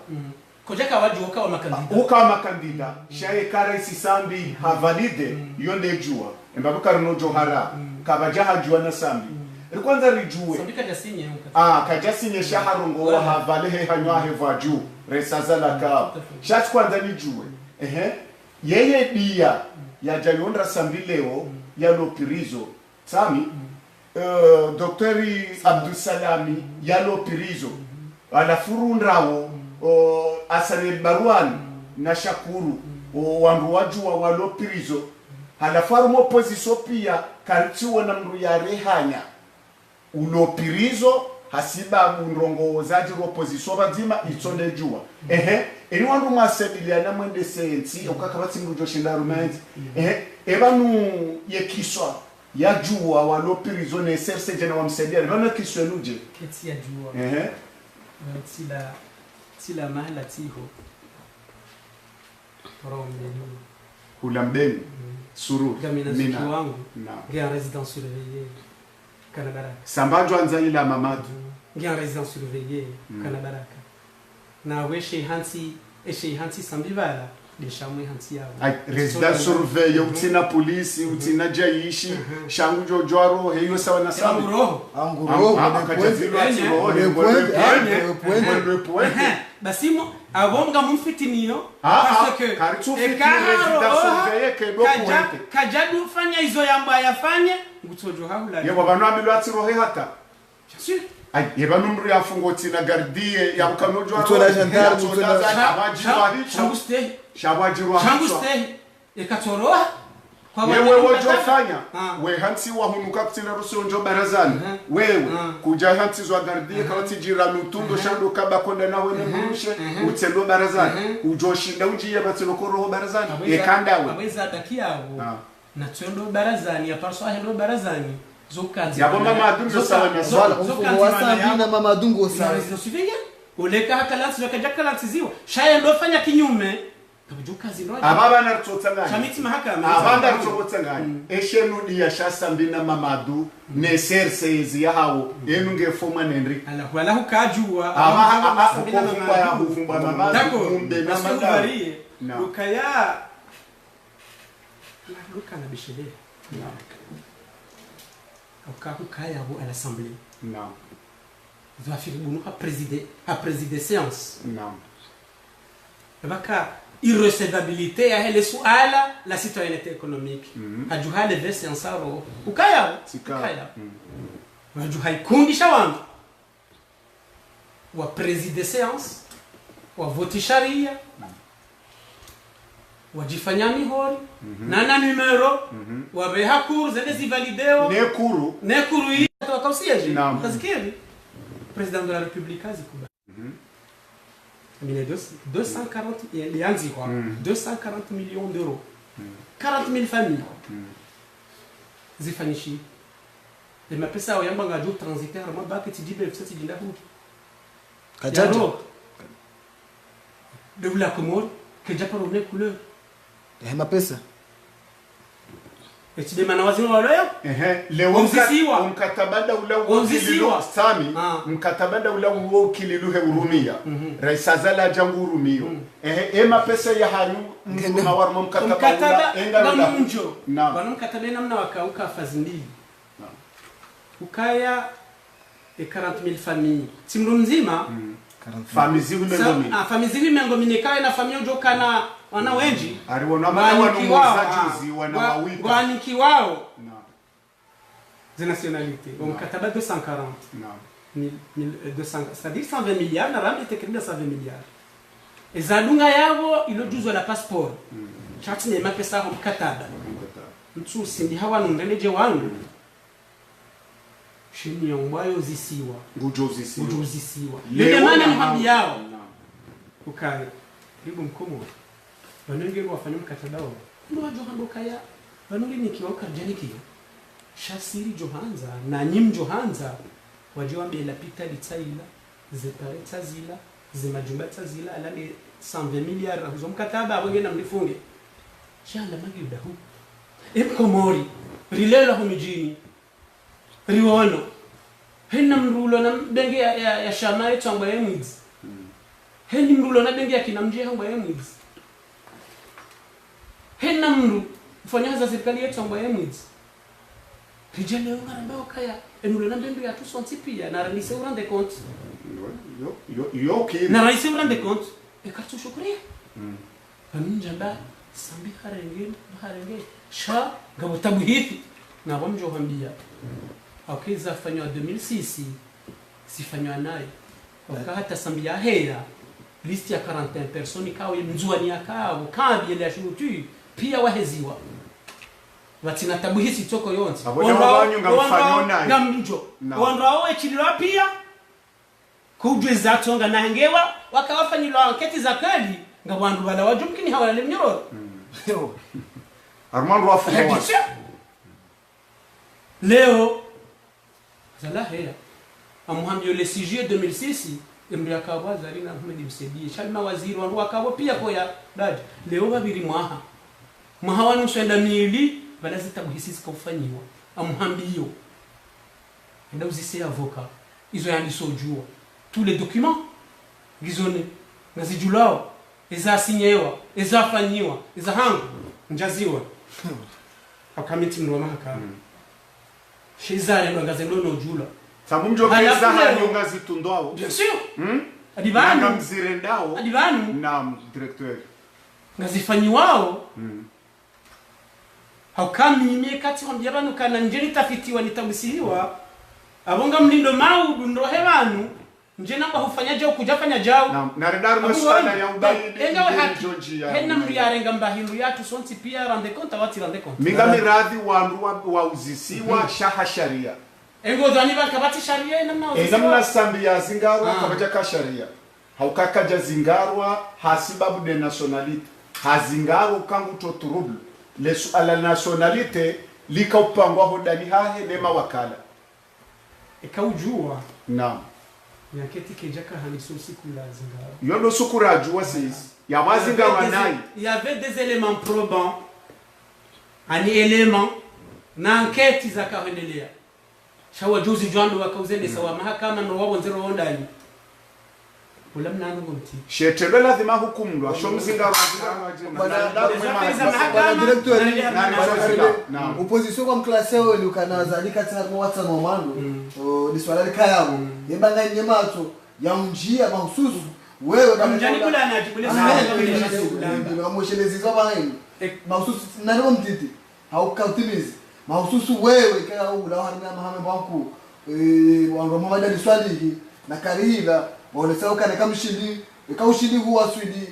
kojaka wajua kwa makandida ukawa makandida shaye karaisi sambi havalide yonde jua embabu karuno johara kabajaha jua na sambi kwanza rijue sambi kajasinye kajasinye shaharongo wa havalehe hanywahe vaju resazala ka shat kwanza nijue yeye dia ya jayondra sambi leo ya lopirizo sami Dr. Abdusalami ya lopirizo alafurundrawo Asane Barwan na Shakuru wandu wajua walopirizo halafarumo opposition pia karitiwa na mru ya rehanya ulopirizo hasiba unrongo zaji opposition bazima itonde jua eni wandu masebiliana mwende sensi ukakabati mru joshinda rumenzi ebanu yekiswa ya jua walopirizo ne serse jena wamsedia bana kiswa nuje keti ya jua sila mahala tiho romenu hulambeni suru mina wangu ngia résidence surveillée Kanabaraka sambajo anzalila mamadu ngia résidence surveillée Kanabaraka na weshe hansi sambivala deshamwe hansi yao residence surveillée utina polisi utina jaishi shangu jojwaro heyo sawa na sambu anguro le point basimo abonga mumfitinio parce que residence surveillée ke do point kajadu fanya hizo yamba yafanye ngutojo haula yebo bantu amilwatsi rohe hata bien sûr ai yeba numru ya fungoti na gardie ya ukanojwa Utola gendarme, utola- shabajirwa changuste ekatoroa yewe wojofanya we hansi wa hunuka kutina rusonjo barazani wewe kuja hansi zwa gardie kawati jirani utundo shando kaba konda nawe nemurushe utsendo barazani ujoshinda ujiye batselo koro barazani ekandawe aweza dakiawo na tsendo barazani aparso ahendo barazani zokazi yabo mama adungo sawa na Voilà, on wasambina mama dungo sawa. Sivyo uleka hakalansi wakajakalasi ziwa shaya ndo fanya kinyume kabujuka zinroja ababa na rutotanganya chamiti mahakama abanda rutotanganya eshenudi ya shasambina mamadu ne sersezi ya hawo enunge foma nenri ala wala hukajua aba ukofumba ya hufumba mamadu mumbe na madari ukaya luka na bishele ukaya bu à l'assemblée non va faire bunu à présider séance non baka irrecevabilité ya hele suala la citoyenneté économique ajuhale vese ansaro ukaya ajuhai kundi shawangu wa présider séance wa vote sharia wajifanya mihori na numero wa beha cours zile zivalideo ne kuru hii wakausiaje kazikiri président de la république azikuba 240 ilianzi kwa 240 millions d'euros 40 000 familles zifanyishi les mapesa yao yamba ngaju transitaire ma baki tijibe fsati jinda huki Kajaja. de la Comore que déjà pas couleur Mapesa. eti dema na wazima waloya leo Onzisiwa. mkatabada ula Onzisiwa. sami mkatabada ula uo kililuhe urumia raisazala jangu urumio ema pesa ya hanyu mkuna warmo mkatabada enga na mjo wana mkataba namna wakauka fazindili ukaya 40,000 familles timro mzima famizi mengo minekaye na familia jokana wana wenji ariwona mama wanomozajuzi wana mawika waniki wao de nationalité on mkataba 240 200 c'est-à-dire 120 milliards na rambi tekenda 120 milliards ezalunga yabo ilojuzwa la passeport chati ne mapesa ho mkataba mtu sindi hawa nundeleje wangu shini yongwayo zisiwa ngujozisiwa lele mana mhambi yao ukaya ribu mkomo banengero wafanya mkataba wao ndo Johango kaya banuli nikiwaka janiki shasiri Johanza na nyim Johanza wajiwambie la pita litsaila zepare tsazila zemajumba tsazila alani 120 milliards zo mkataba wenge na mlifunge shala magida hu emkomori rilela humijini riwono henna mrulo na bengi ya shamari tsangwa yemwizi henni mrulo na bengi ya kinamjie hangwa yemwizi henna mru mfanya za serikali yetu tsangwa yemwizi rijele ngaramba kaya enulo na bengi ya tusonti pia na rani se urande compte yo na rani se urande compte e kartu shukria njamba sambi harenge sha gabotabu hithi na bomjo hambia akiza fanywa 2006 sifanywa naye wakati asambia hera listi ya 41 personi kao mzuani yakao kambi ile ashutu pia waheziwa watina tabu hizi toko yonzi na mjo wandao echilwa pia kujweza tonga na hengewa wakawafanyilwa anketi za kali ngabandu bala wajumkini hawala mnyororo Armando Afua leo zala hea amuhambio le 6 juillet 2006 emria kabwa zarina Ahmed Msedi shalma waziri wangu akabo pia koya dad leo babiri mwaha wanu swenda mili balazi tabuhisisi kufanyiwa amuhambio enda uzise avocat izo yandi sojua tous les documents gizone nazijulao eza sinyewa eza fanyiwa eza hangu njaziwa akamiti mwa mahakama shizare ndo ngazendo no jula sabu mjo keza hanyonga zitundwao bien sûr adivanu na mzirendao adivanu na directeur ngazifanyiwao haukami imekati kwambia banu kana njeri tafitiwa nitabisiwa abonga mlindo mau dundo hewanu nje namba hufanyaje ukujafanya jao na redar masala ya ubaidi enga haki henna mliarenga mbahindu yatu sonti pia rande konta wati rande konta minga miradhi wandu wa uzisiwa shaha sharia engo dhani bakabati sharia namna uzisiwa namna sambi ya zingarwa kabaja ka sharia haukakaja zingarwa hasibabu de nationalite hazingaru kangu toturublu lesu ala nationalite lika upangwa hodani hahe nema wakala ikaujua naam yaketi kejaka haniso siku la zingaro yodo sukura jua sisi ya wazingarwa nai il y avait des éléments probants ani éléments na enquête za kaendelea shawa juzi jwando wakauzeni sawa mahakama no wabo nzero ondani wala mnano mti shetebe lazima hukumlwa shomzingarwa opposition kwa mklase wao ukanaza likatsa mo watsa no mando ni swala likayabo yembanga nyemato ya njia mahususu wewe kama mjani kula anajikuleza moshelezi za bani mahususu nani mtiti haukatimizi mahususu wewe kaya ula harina mahame banku wango mama ni swali hiki na karila wonesa ukane kamshindi kaushindi huwa swidi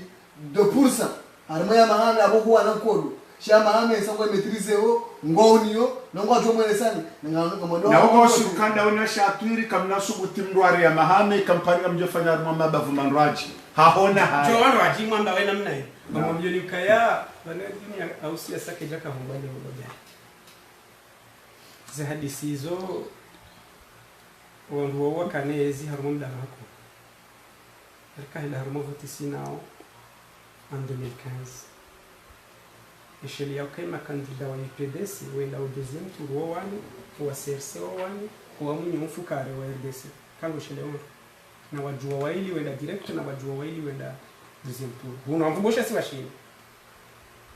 2% harima ya mahame abo huwa nankodo sha mahame sangwe maîtriser o ngoniyo nongo ajomwe sani ngamondo na uko sukanda una shatwiri kamna subuti mndwari ya mahame kampani kamjofanya harima mabavu manraji haona haya jo wano aji mwamba we namna hiyo mama mjoni kaya bana dini au siasa kejaka humbale uloja za hadisi hizo wandu wa kanezi harimo mdamako alikaila harimo votisi nao en 2015 esheli yao kama kandida wa UPDC wenda au deuxième tour wa wani wa CRC wa wani wa mwenye mfukare wa RDC kango shele wao na wajua waili wenda direct na wajua waili wenda deuxième tour unamvubosha si washini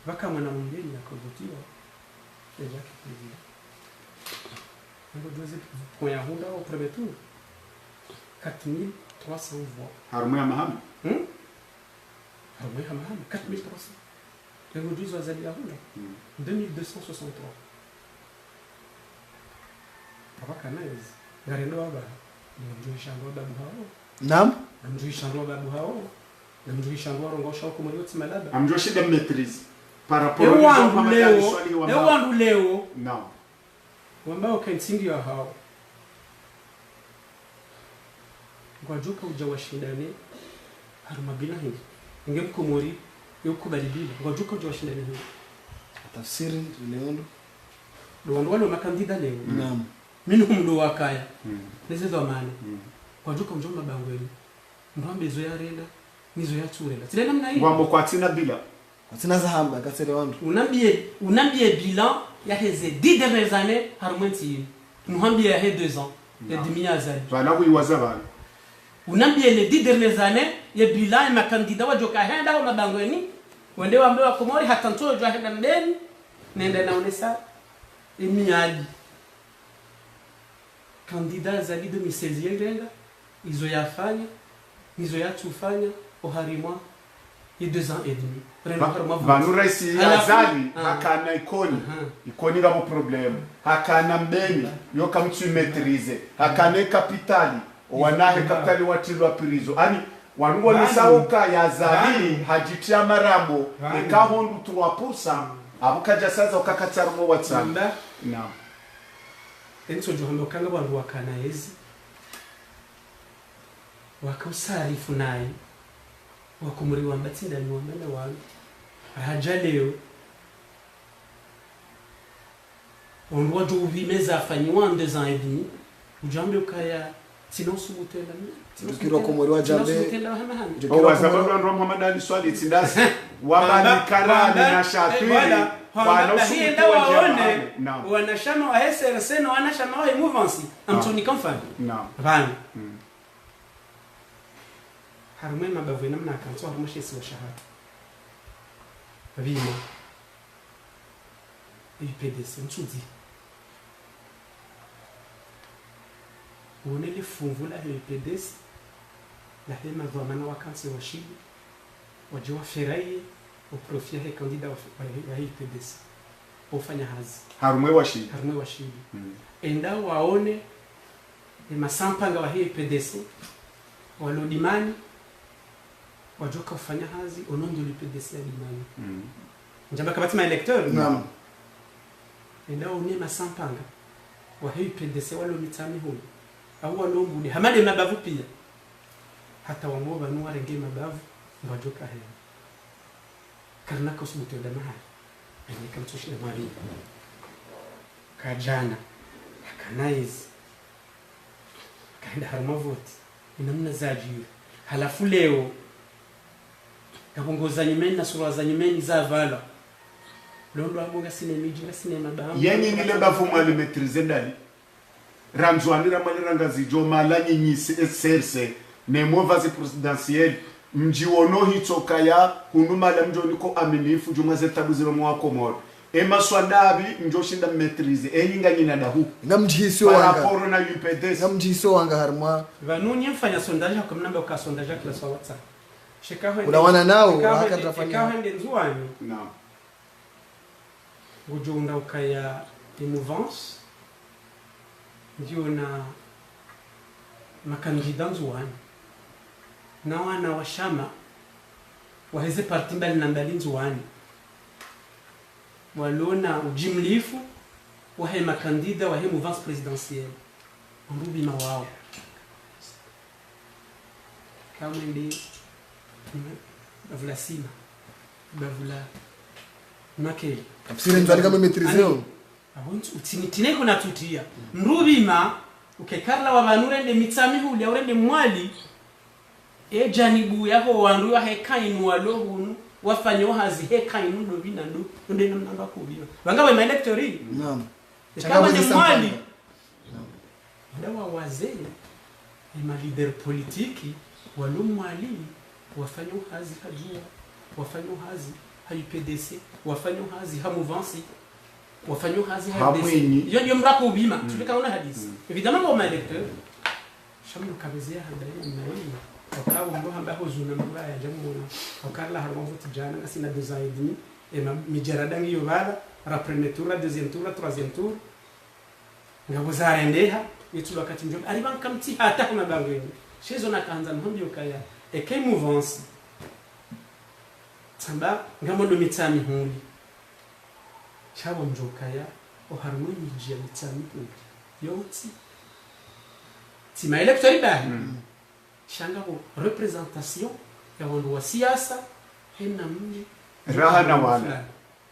baka mwana mwingine akovotiwa eja kipigia ngo doze point ya hunda au premier tour 4300 voix harimo ya mahame harimo ya mahame 4300 ngo doze wazali ya hunda 2263 abaka naez garendo aba ndio shangwa babu hao nam ndio shangwa babu hao ndio shangwa rongo shauko muri yote malaba amjoshi de maîtrise par rapport au ewandu leo non wambao kansingi ya hao ngwajuka ujawashindane harumabila hingi ngemkomori yokubalibila ngwajuka ujawashindane hingi tafsiri leondo ndo wale makandida leo naam mimi humdo wakaya nezezo amane ngwajuka mjomba bangweni mbambezo ya renda nizo ya turela tile namna hii ngwambo kwa tina bila atina zahamba kasere wandu unambie bilan ya heze 10 dernières années harumenti nuhambie ya 2 ans ya dimia azali bana kuiwaza bana unambie les 10 dernières années ya bilan ya makandida wajoka henda au mabangweni wende wambe wa komori hatanto jwa henda ndeni nenda naonesa emiali kandida zali 2016 yendenga izo yafanya nizo yatufanya oharimwa ya 2 ans et demi vanu raisi azali hakana ikoni ngabo problem hakana mbeni yo kamtu maîtriser hakana kapitali wanahe kapitali watilwa pirizo ani wanungo ni sauka ya zali hajitia marabo ikahondu tuwapusa abukaja sasa ukakatarmo WhatsApp na enso johando kanga bantu wakana ezi wakausarifu naye wakumuri wambatsinda ni wamene wanu haja leo on doit uvimeza afanyiwa en 2 ans et demi ujambe ukaya tinosu utenda kiro komori wa jambe kwa sababu ndo Muhammad Ali swali tindasi wabani karani na shatwili wana usienda waone wanashama wa SRC na wanashama wa mouvance amtoni kamfani naam bana harume mabavu namna akanzo harumashi si wa shahada babimo UPDC mtudi onele fumvula UPDC la hema dhamana wakansi wa shibi wajua ferai uprofia he kandida wa UPDC ufanya hazi harume wa shibi enda waone masampanga wa hii PDC walodimani wajoka ufanya hazi onondo li PDC ya dimani njamba kabati ma electeur naam enda une masampanga wa hii PDC walomitani huyo au walombude hamade mabavu pia hata wamoba nuwarenge mabavu wajoka hewa karna kosmuto da mahali anika mtushile mali kajana akanaizi kaenda harumavoti inamna zaji halafu leo kabongoza nyimeni na sura za nyimeni za vala londo abonga sinemiji na sinema bahamu yenye nile bafumu alimetrize ndani ramzwanira maliranga zijo malanyi nyisi SRC nemo vazi presidentiel mjiwono hitokaya hunumala mjoniko aminifu jumaze tabuze mwa Komoro ema swadabi njoshinda metrize enyinga nyina dahu namjisio wanga raporo na UPDS namjisio wanga harma vanuni mfanya sondage kwa mnamba ka sondage kila sawa WhatsApp shikaho unawana nao hakatafanya shikaho ndi nzuani naam ujunda ukaya emouvance ndio na makandida nzuani na wana wa shama waheze parti mbali na mbali nzuani walona ujimlifu wahe makandida wahe mouvance présidentielle ngubi na wao kama ndi bavula sima bavula makeli tafsiri ndani kama metrizeo abuntu utinitine kuna tutia mrubima ukekarla wabanure nde mitsami huli aurende mwali janibu yako wandu wa hekainu walohunu wafanyo hazi hekainu ndo bina ndo nde namnamba kubiwa wangawe ma electori naam kama ni mwali ndawa wazee ma leader politiki walumwali wafanyo hazi hajua wafanyo hazi PDC wafanyo hazi ha mouvance wafanyo hazi ha PDC yo ndio mrako ubima tulikaona hadithi évidemment kwa electeur shamu kabezea hadai na yeye wakao ndo hamba hozuna mbaya jamu wakala harwa vote jana ngasina 2 ans et demi et ma mijarada ngiyo bala ra premier tour deuxième tour troisième tour ngabo zarendeha yetu wakati ndio alibanka mti hata kuna bangeni shezo na kanza mhambi ukaya eke mouvance tamba ngamondo mitami huli chabo njokaya o harmoni jia mitami huli yoti tima electori ba shanga ko représentation ya wandu wa siasa hena mji raha na wana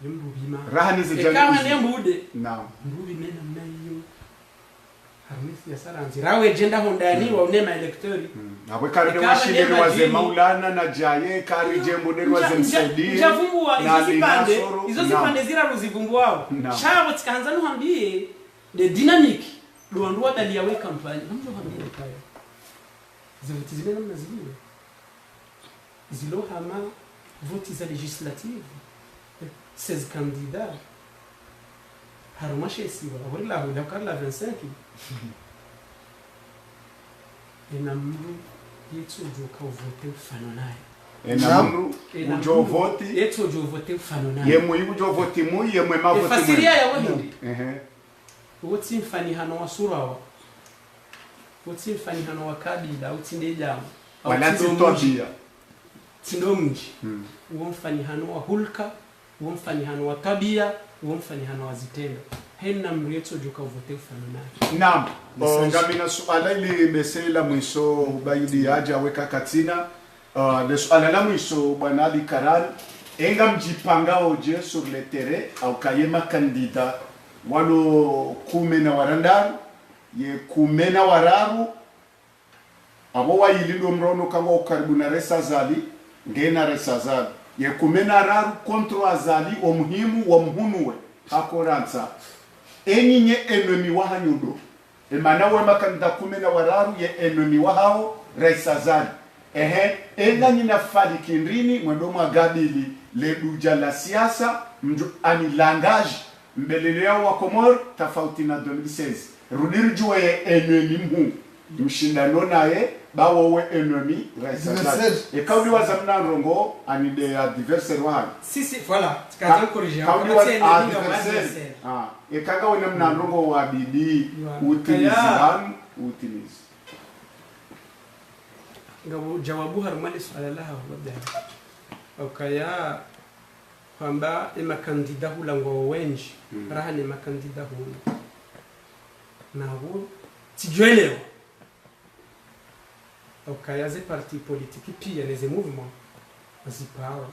yumbu bima raha ni zijani kama ne mbude naam mbubi mena mnayo harmisi ya saranzi rawe agenda hondani wa unema electori Awe karide washindiri waze Maulana na Jaye kari jembo deri waze Msaidi njavumbua izo zipande zira ruzivumbuao shabo tikaanza nuhambie the dynamic luandua dalia we kampanya namjo hambie kaya zivoti zile namna zile zilo hama voti za legislative 16 candidats harumashe siwa wala hula karla 25 enamru yetu joka vote ufano naye enamru ujo voti yetu jo vote ufano naye yemwe ujo voti mu yemwe mavoti mu fasiria ya wahindi ehe woti mfani hano wa surawa woti mfani hano wa kabila utinde jamu wala tutobia tindo mji uo mfani hano wa hulka uo mfani hano wa tabia uo mfani hano wa zitendo hena mrieto joka vote ufano naye naam ngamina suala ili mesela mwiso ubayudi haja weka katina le suala la mwiso bwana Ali Karan enga mjipanga oje sur le terrain au kayema kandida walo kumena warandaru ye kumena wararu abo wayilindo mrono kama karibu na resa zali ngena resa zali ye kumena raru kontro azali omuhimu wa mhunuwe hakoranza enyinye enemi wa hanyudo emana we makanda kumena wararu ye enemi wa hao resa zali enga nyina fali kindrini mwendo mwagabili leduja la siasa ani langage mbeleleo wa Komoro tofauti na 2016 rudiri juwe ye enemi mhu mshindano naye bawo we enemi resa zali kaudi wa zamna rongo ani de adversaire wa si voilà tikaanza corriger kaudi wa adversaire kaga wena mna rongo wa bidi utiliziran utimize. ngabo jawabu harumali swala laha wabda ukaya kwamba makandida hula ngo wenji raha ni makandida hula nabo tijwelewa ukaya ze parti politique pia les mouvements zipawa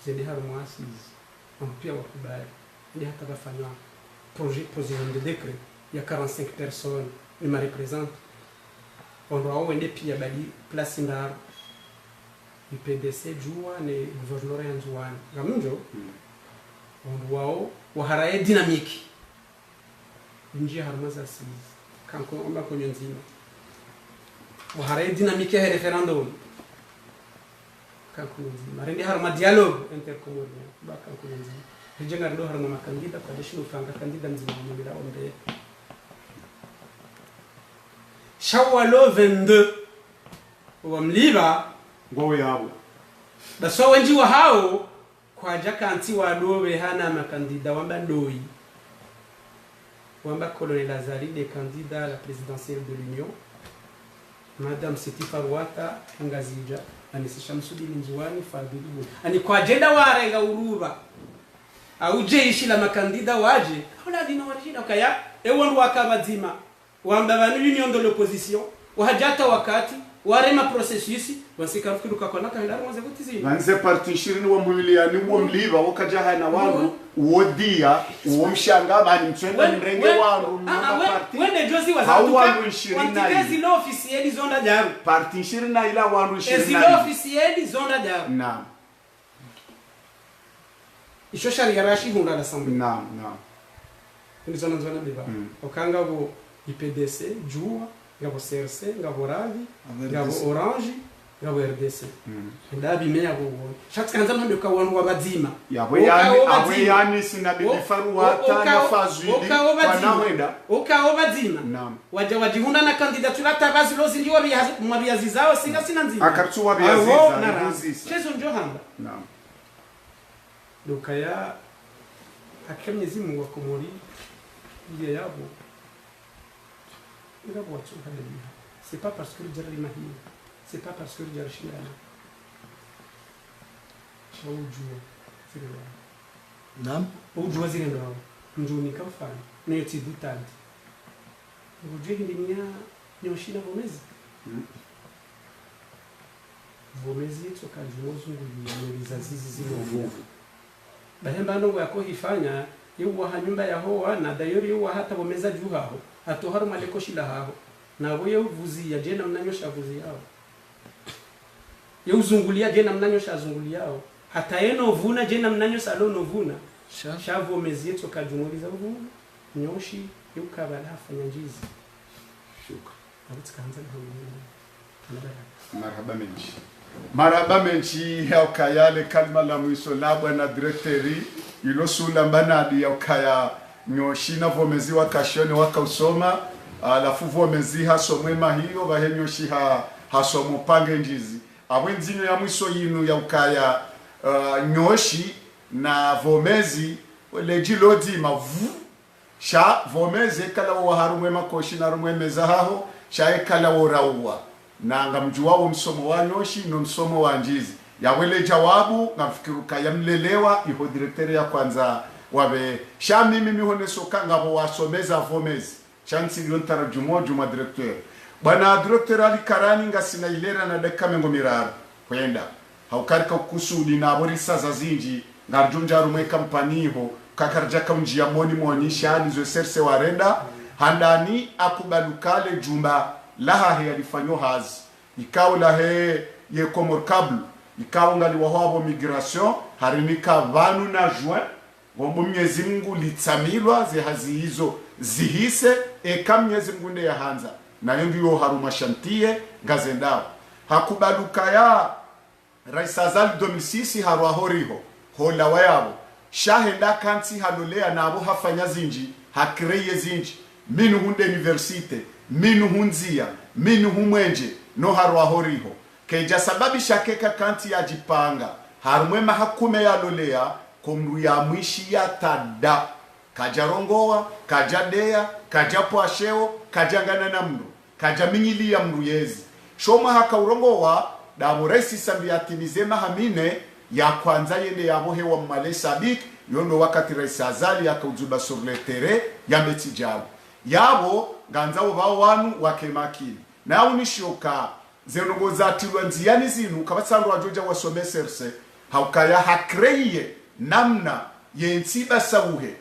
zidi harumwasizi pia wakubali ndi hata bafanywa projet de décret ya 45 personnes ni ma représente on doit wende pia bali place ndaro IPDC jua ne gouverneur yanzuani ngamunjo on wao waharaye dynamique njia harmaza sizi kanko omba konyo nzima waharaye dynamique ya referendum kanko nzima rendi harma dialogue intercommunal ba kanko nzima rijenga ndo harma makandida kwa desho ufanga kandida nzima nyumira ombe shawalo 22 wamliba Ngo yabo. baso wenji wa hao kwa jakanti wa lobe hana makandida wamba doi wamba Colonel Lazari des candidats à la présidentielle de l'Union Madame Seti Farwata Ngazija anisi Shamsudi Nzuani Fadili ani kwa jenda warenga uruba au jeshi la makandida waje hola dino warishida kaya ewo wakabazima wamba banu l'union de l'opposition wahajata wakati warema processus wasikarukiruka kona kahila mwanze kutizima Banze parti 20 wa mwiliani wo mliba wakajaha na wangu wodia wo mshanga bani mtwenda mrenge wangu na parti wende jozi wa wangu zatuka 20 wantikezi lo officiel zonda jaru parti 20 na ila wangu 20 ezi lo officiel zonda jaru naam isho sharia rashi hunda la sambu naam ndizo nanzona biba okanga go IPDC jua ngabo CRC ngabo Ravi ngabo Orange ngabo RDC ndabi meya go shati kanza mpambe kwa wanu wabazima yabwe yani sina bifaru hata na fazwili kwa nawenda okao bazima naam wajihunda na kandidatura tabazi lozi ndio mwabiazi zao singa sina nzima akartuwa biaziza chezo ndio hamba naam dokaya akemnyezi Mungu akomori ile yabo c'est pas parce que le diable est mahir, c'est pas parce que le diable est chimera. C'est le Naam. Ujua zile ndo njuni kafanya. Niyo tidutadi. Ujua hindi niya nyoshina vomezi. Vomezi yetu kajuo zungu ya zizi zile uvovu. Bahemba ndongo yako hifanya yuwa hanyumba ya hoa na dayori yuwa hata vomeza juu hao. Hatoharu maleko shila hao na wewe uvuzi jena mnanyosha vuzi yao ye uzungulia jena mnanyosha zungulia yao hata eno vuna jena mnanyosha lono vuna shavo mezieto kajumuliza uvu nyoshi yukabala fanya njizi shuka abutkanza marhaba menchi ya ukayale kalma la mwiso labwa na directori ilosula mbanadi ya ukaya nyoshi na vomezi wakashoni wakausoma alafu vomezi hasomwema hiyo bahenyoshi hasomo pange njizi abwenzinyo ya mwiso yinu ya ukaya nyoshi na vomezi lejilodi mavu sha vomezi kala wa harumwema koshi na rumwemeza haho sha kala worawa na ngamjuwa msomo wa nyoshi no msomo wa njizi yawele jawabu ngafikiruka yamlelewa iho directeur ya kwanza wabe sha mimi mihone soka ngabo wasomeza vomezi chansi liontara juma directeur bana directeur ali karani ngasina ilera na dakika mengo miraro kwenda haukarika kusudi na borisa za zinji ngarjunja rumwe kampani ho kakarja kamjia moni shani zo serse warenda handani akubalukale jumba laha he alifanyo hazi ikao lahe ye komorkablu ikao ngali wahabo migration harinika vanu na juin wombo Mwenyezi Mungu litsamilwa zihazi hizo zihise Mwenyezi Mungu ndiye hanza na ndio haruma shantie ngazendao hakubaluka ya Rais Azali 2006 harwa horiho hola wayabo shahenda kanti halolea nabo hafanya zinji hakreye zinji minu hunde universite minu hunzia minu humwenje no harwa horiho keja sababi shakeka kanti ya jipanga harumwema hakume ya lolea komru ya mwishi ya tada kajarongoa kajadea kajapo asheo kajangana na mru kajaminyili ya mruyezi shoma haka urongo wa dabo raisi sambi atimize mahamine ya kwanza yende yabo hewa mmale sabik yondo wakati raisi azali ya kauzuba sur le terrain ya meti jabu yabo ganzao bao wanu wakemakili na unishoka zenongo za tilwa nziani zinu kabatsandu wajoja wasome serse haukaya hakreiye namna yensiba sauhe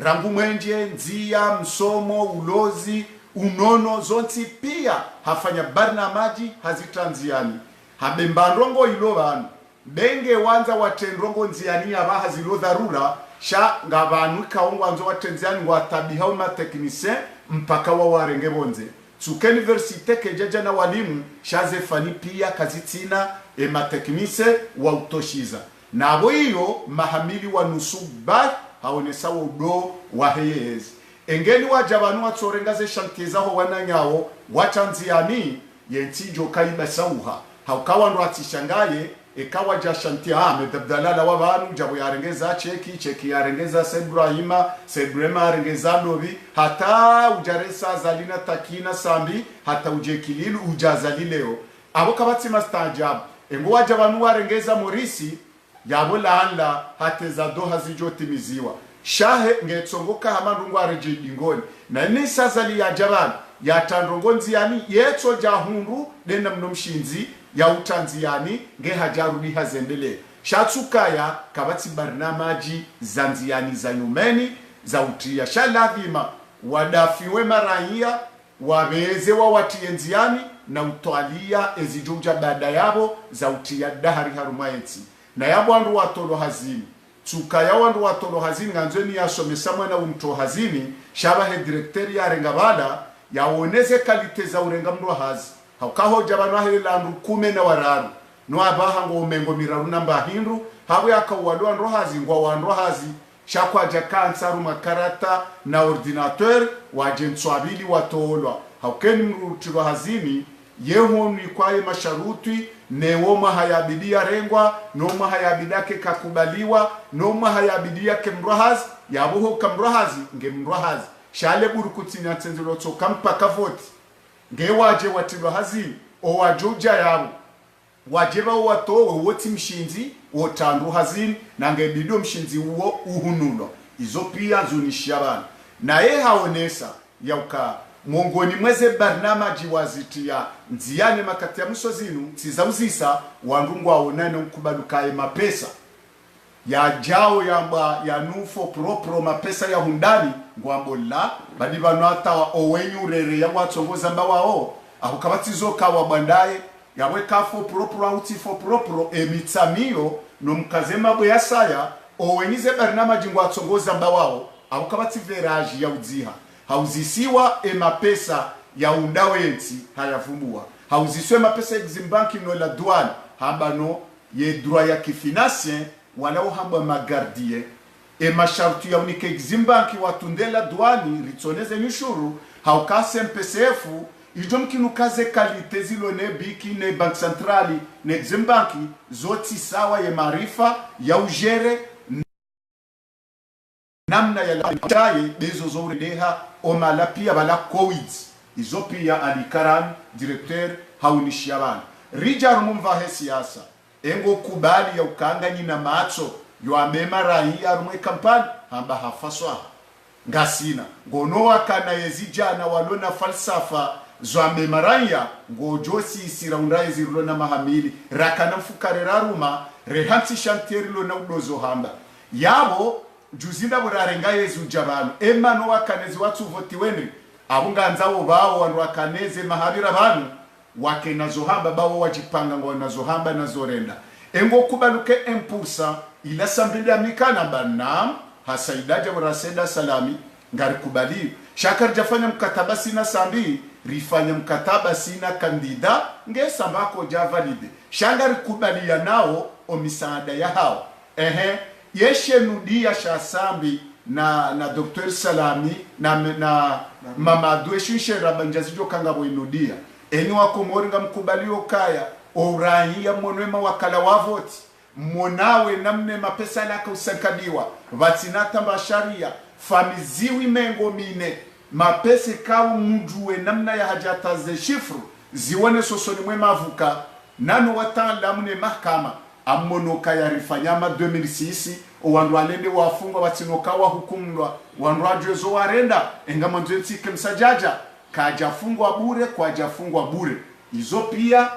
rangu mwenje nzia msomo ulozi unono zonti pia hafanya barnamaji hazitanziani habembandrongo ilo banu benge wanza watendrongo nziani aba hazilo dharura sha ngabanu kaongwa nzo watenziani ngwatabiha uma teknisien mpaka wa warenge bonze tsuke universite kejaja na walimu shaze fani pia kazitina emateknise wa utoshiza na abo hiyo mahamili wa nusuba haonesa udo wa heyezi engeni wajabanu watsorengaze shantiza ho wananyawo wachanziani yentijo kaiba sauha haukawa ndo atishangaye ekawa ja shantia medabdalala wabanu jabo yarengeza cheki yarengeza Ibrahima Ibrahima yarengeza dobi hata ujaresa zalina takina sambi hata ujekililu ujazalileo abo kabatsi mastajab engo wajabanu warengeza morisi yabo laanla hateza doha zijotimiziwa shahe ngetsongoka hamandungu areje ingoni na ni sazali ya jabal ya tandrongonzi yani yetso jahundu dena mnomshinzi ya utanziani nge hajarudi hazendele shatsukaya kabatsi barnamaji zanziani za yumeni za utia shaladhima wadafiwe maraia waweze wa watienziani na utwalia ezijuja baada yabo za utia dahari harumayensi na yabo andu watolo hazini tsukaya wandu watolo hazini nganzweni yasomesa mwana umto hazini shabahe direkteri ya rengabala yaoneze kalite za urenga mndo hazi haukaho jabano ahela ndu kume na wararu no abaha ngo mengo miraru namba hindu habo yakawalwa ndo hazi ngwa wando hazi shakwa jakansaru makarata na ordinateur wajentswabili watolwa haukeni mrutiro hazini yeho ni kwaye masharuti newoma hayabidia rengwa noma hayabidake kakubaliwa noma hayabidia ke mrohazi yabuho kamrohazi nge mrohazi shale burukutsi nyatsenzelo tsoka mpaka voti nge waje watilo hazi o wajuja yabo wajeba watowe woti mshinzi wotandu hazini na nge bidio mshinzi uo uhunulo izo pia zunishabana na ye haonesa yauka mongoni mweze barnamaji wazitia nziane makati ya musozinu tizauzisa wandungu waonane mkubalukaye mapesa ya jao yamba ya nufo propro mapesa ya hundani ngwambola badi banata wa owenyu rere ya watsongoza mbawao aho kabatizo kawa bandaye yawe kafo propro autifo propro emitsamio no mkazema bwe yasaya owenyize barnamaji ngwatsongoza mbawao aho kabati veraji ya udziha hauzisiwa mapesa ya undawenti hayavumbua hauzisiwe mapesa eximbanki no la douane hambano ye droit ya kifinansien wala hamba magardie masharti ya unike eximbanki watundela douane ritsoneze nyushuru haukase MPCF idomkinu kaze kalite zilone biki ne bank centrali ne eximbanki zoti sawa ye marifa ya ujere namna ya lataye bezo zoreha omala pia bala covid izo pia alikaran directeur haunishiabana rijar mumvahe siasa engo kubali ya ukangani na macho yo amema raia rumwe kampani hamba hafaswa ngasina ngonoa kana yezijana walona falsafa zo amema raia ngojosi isiraundaye zirulona mahamili rakana mfukare raruma rehansi shantieri lona udozo hamba yabo juzinda burarenga yezu jabanu emano wakanezi watu voti wenri abunganzawo bawo wandu wakaneze mahabira banu wake nazohamba bawo wajipanga ngo nazohamba nazorenda engo kubaluke impulsa ila sambili amikana banam hasaidaje burasenda salami ngari kubali shakar jafanya mkataba sina sambi rifanya mkataba sina kandida nge sambako javalide shangari kubalia nao omisaada ya hao yeshe nudia shasambi na Dr. Salami na Mamadou eshishe rabanjazijo kangabo inudia eni wako moringa mkubalio kaya orahia monwema wakala wavoti monawe namne mapesa laka usakadiwa vatinata mbasharia famiziwi mengo mine mapese kawo mjue namna ya hajataze shifru zione sosoni mwe mavuka nano wataalamu ne mahakama amonoka yarifanyama 2006 wandu alende wafungwa batinoka wa hukumwa wandu ajezo warenda engama nzensike msajaja kajafungwa bure kwa jafungwa bure izo pia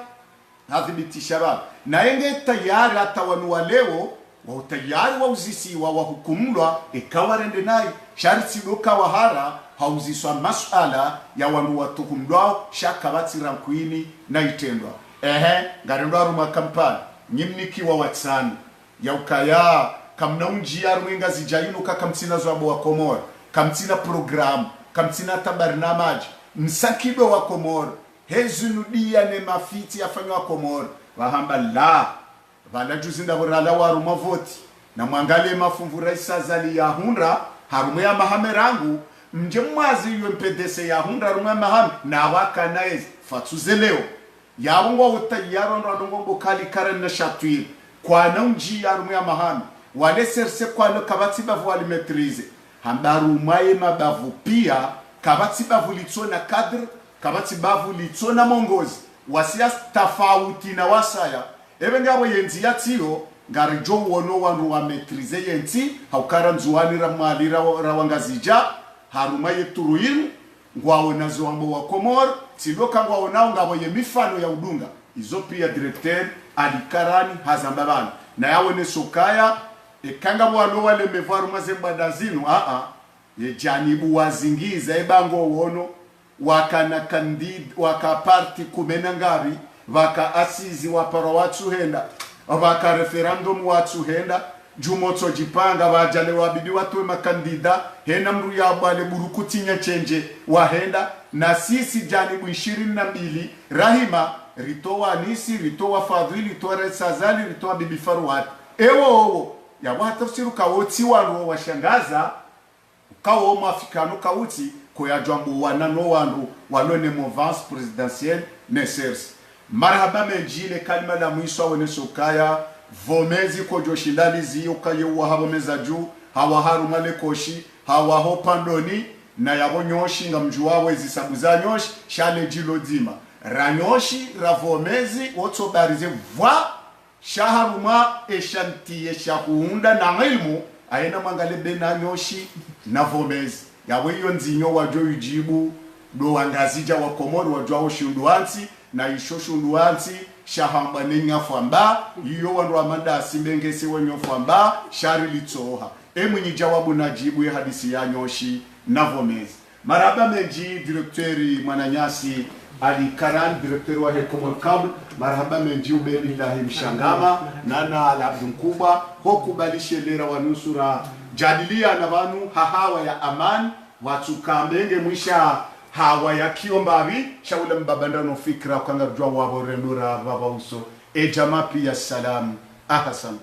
hadhibitisha baba na enge tayari hata wanu waleo wa utayari wa uzisi wa hukumwa ikawarende naye sharti doka wahara hauziswa masuala ya wanu watukumdwao shaka batira kuini na itendwa ngarendwa ruma kampani nyimniki wa watsani ya ukaya kamna unjia ruenga zijaino kakamtina zwabo wa Komoro kamtina program kamtina tabarnamaji msakido wa Komoro hezunudia ne mafiti afanywa wa Komoro wahamba la vala juzinda borala wa ruma voti na mwangalie mafumvura isazali ya hunra harume ya mahamerangu mje mwazi UMPDC ya hunra rume maham na waka naezi fatuze leo yabongwa utayaro ndongo kali karen na chatwir kwa naunji yarume ya mahami wale serse kwa no kabati bavu wali maîtriser hambaru maye mabavu pia kabati bavu litsona kadr kabati bavu litsona mongozi wasia tafauti na wasaya ebe ngabo yenzi yatio ngarijo wono wandu wa maîtriser yenti haukara nzuani ramali rawangazija haruma yeturuyin ngwawo nazo wambo wa Komoro sidoka ngwawo nao ngabo ye mifano ya udunga izo pia directeur alikarani hazambabana na yawe ne sokaya ekanga mwalo wale mevaru mazemba dazino ye janibu wazingiza ebango wono wakana kandid waka parti kumena ngari waka asizi wapara watu henda waka referendum watu henda jumoto jipanga wajale wabidi watu makandida hena mru ya bale burukutinya chenje wahenda na sisi janibu 22 rahima ritoa nisi ritoa fadhili ritoa resazali ritoa bibi farwat ewo ya watafsiru kawoti wanu washangaza kawo mafikano kawuti ko ya jambo wanano wandu walone mouvance présidentielle nesers marhaba menjile kalima la mwisho wene sokaya vomezi ko joshindalizi ukaye wa habomeza juu hawa harumale koshi hawa hopandoni na yabonyoshi ngamjuwawe zisabuza nyoshi shale jilodima ranyoshi ravomezi otobarize vwa shaharuma eshantiye shakuunda na ilmu aina mangale bena nyoshi na vomezi yawe iyo nzinyo wajo ujibu do wangazija wa Komoro wajo shunduansi na isho shunduansi shahamba nenya famba iyo wandu amanda asimbengese wenyo famba shari litsoha mwenye jawabu najibu ya hadisi ya nyoshi na vomezi maraba menji direktori Mwananyasi Ali Karan direktori wa Komoro Kabl marhaba menji ubelillahi mshangama nana ala abdunkuba hokubalishe lera wa nusura jadilia na wanu hahawa ya amani watu kambenge mwisha hawa ya kiombavi shaula mbabandano fikra kanga jwa wabo renura baba uso jama pia salam ahasant